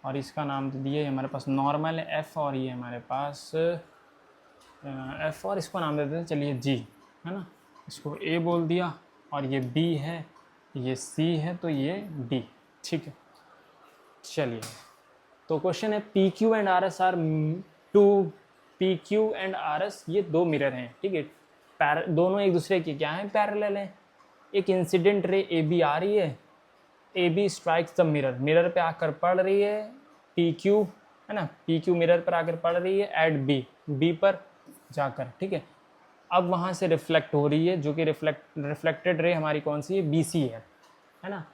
और इसका नाम दे दिया हमारे पास नॉर्मल है एफ़ और ये हमारे पास एफ़ और इसको नाम दे देते हैं चलिए जी, है ना। इसको ए बोल दिया और ये बी है, ये सी है तो ये डी। ठीक है, चलिए तो क्वेश्चन है P Q and R S are two, P Q and R S ये दो मिरर हैं। ठीक है, दोनों एक दूसरे के क्या हैं, पैरेलल हैं। एक इंसिडेंट रे ए बी आ रही है, A B strikes the mirror, mirror पे आकर पड़ रही है पी क्यू, है ना, पी क्यू मिरर पर आकर पड़ रही है एट बी, बी पर जाकर। ठीक है, अब वहाँ से रिफ्लेक्ट हो रही है जो कि रिफ्लेक्टेड रे हमारी कौन सी है, बी सी है ना,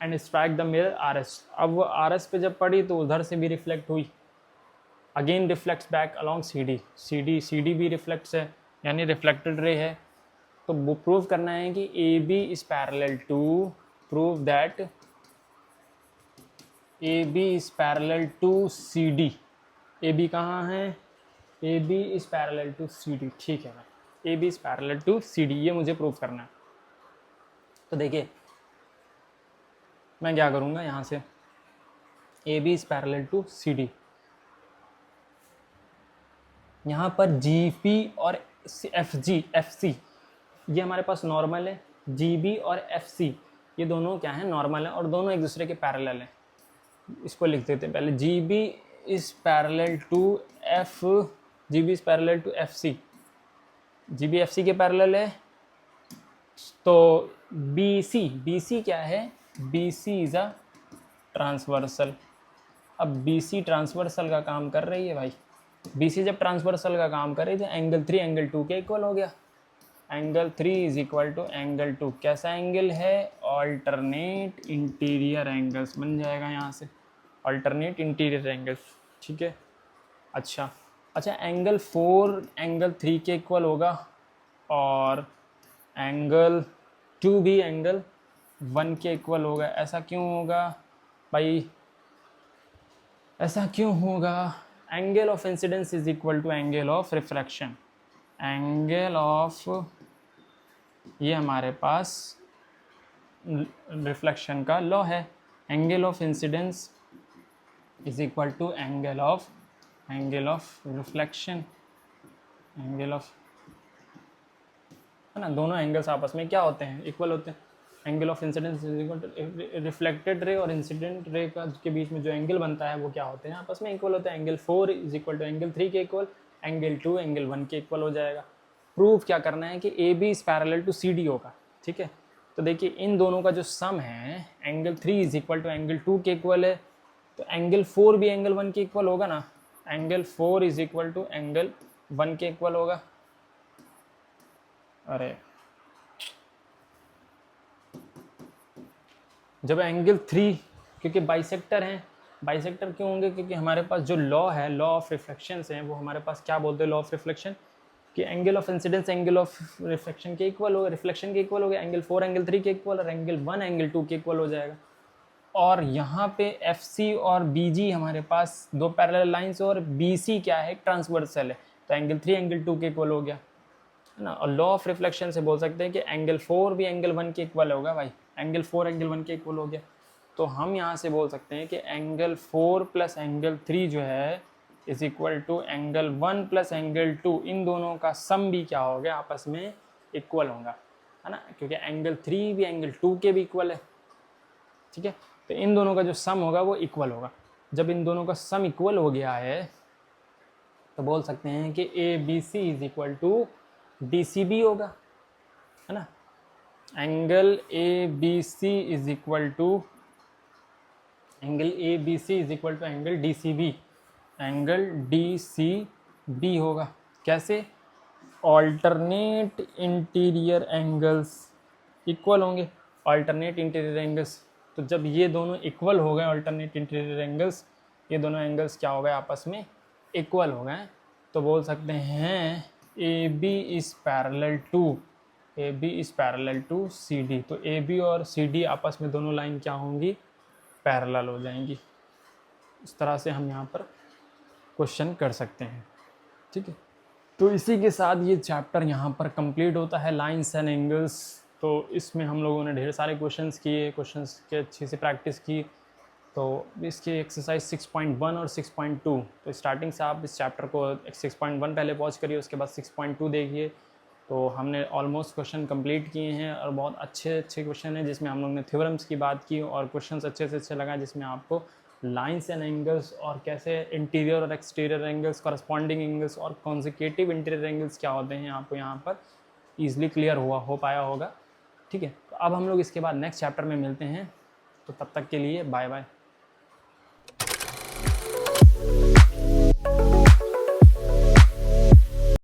and strike the mirror R S. अब वो आर एस पे जब पड़ी तो उधर से भी रिफ्लेक्ट हुई, again reflects back along C D भी रिफ्लेक्ट्स है यानी रिफ्लेक्टेड रे है। तो वो प्रूव करना है कि A B is parallel to, prove that A B is parallel to C D. A B कहाँ है, A B is parallel to C D. ठीक है, A B is parallel to C D, ये मुझे prove करना है। तो देखिए मैं क्या करूँगा, यहाँ से A B is parallel to C D, यहाँ पर जी पी और एफ सी ये हमारे पास नॉर्मल है, जी बी और एफ सी ये दोनों क्या है, नॉर्मल है और दोनों एक दूसरे के पैरेलल हैं। इसको लिख देते हैं पहले, G B is parallel to F, G B is parallel to F C, G B F C के पैरेलल है। तो बी सी क्या है, B C is a transversal. अब बी सी ट्रांसवर्सल का काम कर रही है भाई, बी सी जब ट्रांसवर्सल का काम करे तो एंगल 3 एंगल 2 के इक्वल हो गया। Angle 3 is equal to angle 2, कैसा एंगल है, ऑल्टरनेट इंटीरियर एंगल्स बन जाएगा यहाँ से, ऑल्टरनेट इंटीरियर एंगल्स, ठीक है। अच्छा एंगल 4 एंगल 3 के इक्वल होगा और एंगल 2 भी एंगल 1 के इक्वल होगा। ऐसा क्यों होगा भाई, ऐसा क्यों होगा, angle of incidence is equal to angle of refraction, angle of, ये हमारे पास रिफ्लेक्शन का लॉ है, angle of incidence is equal to angle of reflection, angle of, है ना, दोनों एंगल्स आपस में क्या होते हैं, इक्वल होते हैं। Angle of incidence is equal to reflected ray और इंसिडेंट रे का के बीच में जो एंगल बनता है वो क्या होते हैं, आपस में इक्वल होते हैं। Angle 4 is equal to angle 3 के इक्वल, एंगल 2 एंगल 1 के इक्वल हो जाएगा। प्रूफ क्या करना है कि A B is parallel to C D होगा, ठीक है। तो देखिए इन दोनों का जो सम है, angle 3 is equal to angle 2 के इक्वल है, तो एंगल 4 भी एंगल 1 के इक्वल होगा ना, angle 4 is equal to angle 1 के इक्वल होगा। अरे जब एंगल 3, क्योंकि बाइसेक्टर हैं, बाइसेक्टर क्यों होंगे, क्योंकि हमारे पास जो लॉ है, लॉ ऑफ रिफ्लेक्शन है, वो हमारे पास क्या बोलते हैं, लॉ ऑफ रिफ्लेक्शन, कि angle of incidence angle of reflection के इक्वल होगा, रिफ्लेक्शन के इक्वल हो गया, एंगल 4 एंगल 3 के इक्वल और एंगल 1 एंगल 2 के इक्वल हो जाएगा। और यहाँ पे एफ सी और बी जी हमारे पास दो पैरेलल लाइंस और बी सी क्या है, ट्रांसवर्सल है, तो एंगल 3 एंगल 2 के इक्वल हो गया, है ना। और लॉ ऑफ रिफ्लेक्शन से बोल सकते हैं कि एंगल 4 भी एंगल 1 के इक्वल होगा भाई, एंगल 4 एंगल 1 के इक्वल हो गया। तो हम यहाँ से बोल सकते हैं कि एंगल 4 प्लस एंगल 3 जो है is equal to angle 1 plus angle 2, इन दोनों का सम भी क्या हो गया, आपस में इक्वल होगा, है ना, क्योंकि एंगल 3 भी एंगल 2 के भी इक्वल है, ठीक है। तो इन दोनों का जो सम होगा वो इक्वल होगा। जब इन दोनों का सम इक्वल हो गया है तो बोल सकते हैं कि A B C is equal to D C B होगा, है ना। Angle A B C is equal to, angle A B C is equal to angle D C B, angle D C B होगा। कैसे, alternate interior angles equal होंगे, alternate interior angles, तो जब ये दोनों इक्वल हो गए ऑल्टरनेट इंटीरियर एंगल्स, ये दोनों एंगल्स क्या हो गए, आपस में इक्वल हो गए, तो बोल सकते हैं A B is parallel to, A B is parallel to C D. तो ए बी और सी डी आपस में दोनों लाइन क्या होंगी, पैरेलल हो जाएंगी। इस तरह से हम यहाँ पर क्वेश्चन कर सकते हैं, ठीक है। तो इसी के साथ ये चैप्टर यहाँ पर कंप्लीट होता है, लाइंस एंड एंगल्स। तो इसमें हम लोगों ने ढेर सारे क्वेश्चंस किए, क्वेश्चंस के अच्छे से प्रैक्टिस की। तो इसकी एक्सरसाइज 6.1 और 6.2, तो स्टार्टिंग से आप इस चैप्टर को 6.1 पहले पॉज करिए, उसके बाद 6.2 देखिए। तो हमने ऑलमोस्ट क्वेश्चन कंप्लीट किए हैं और बहुत अच्छे अच्छे क्वेश्चन हैं, जिसमें हम लोग ने थ्योरम्स की बात की और क्वेश्चंस अच्छे से अच्छे लगा, जिसमें आपको लाइंस एंड एंगल्स और कैसे इंटीरियर और एक्सटीरियर एंगल्स, कॉरस्पॉन्डिंग एंगल्स और कॉन्जिक्यूटिव इंटीरियर एंगल्स क्या होते हैं, आपको यहाँ पर ईजिली क्लियर हो पाया होगा, ठीक है। तो अब हम लोग इसके बाद नेक्स्ट चैप्टर में मिलते हैं, तो तब तक के लिए बाय बाय।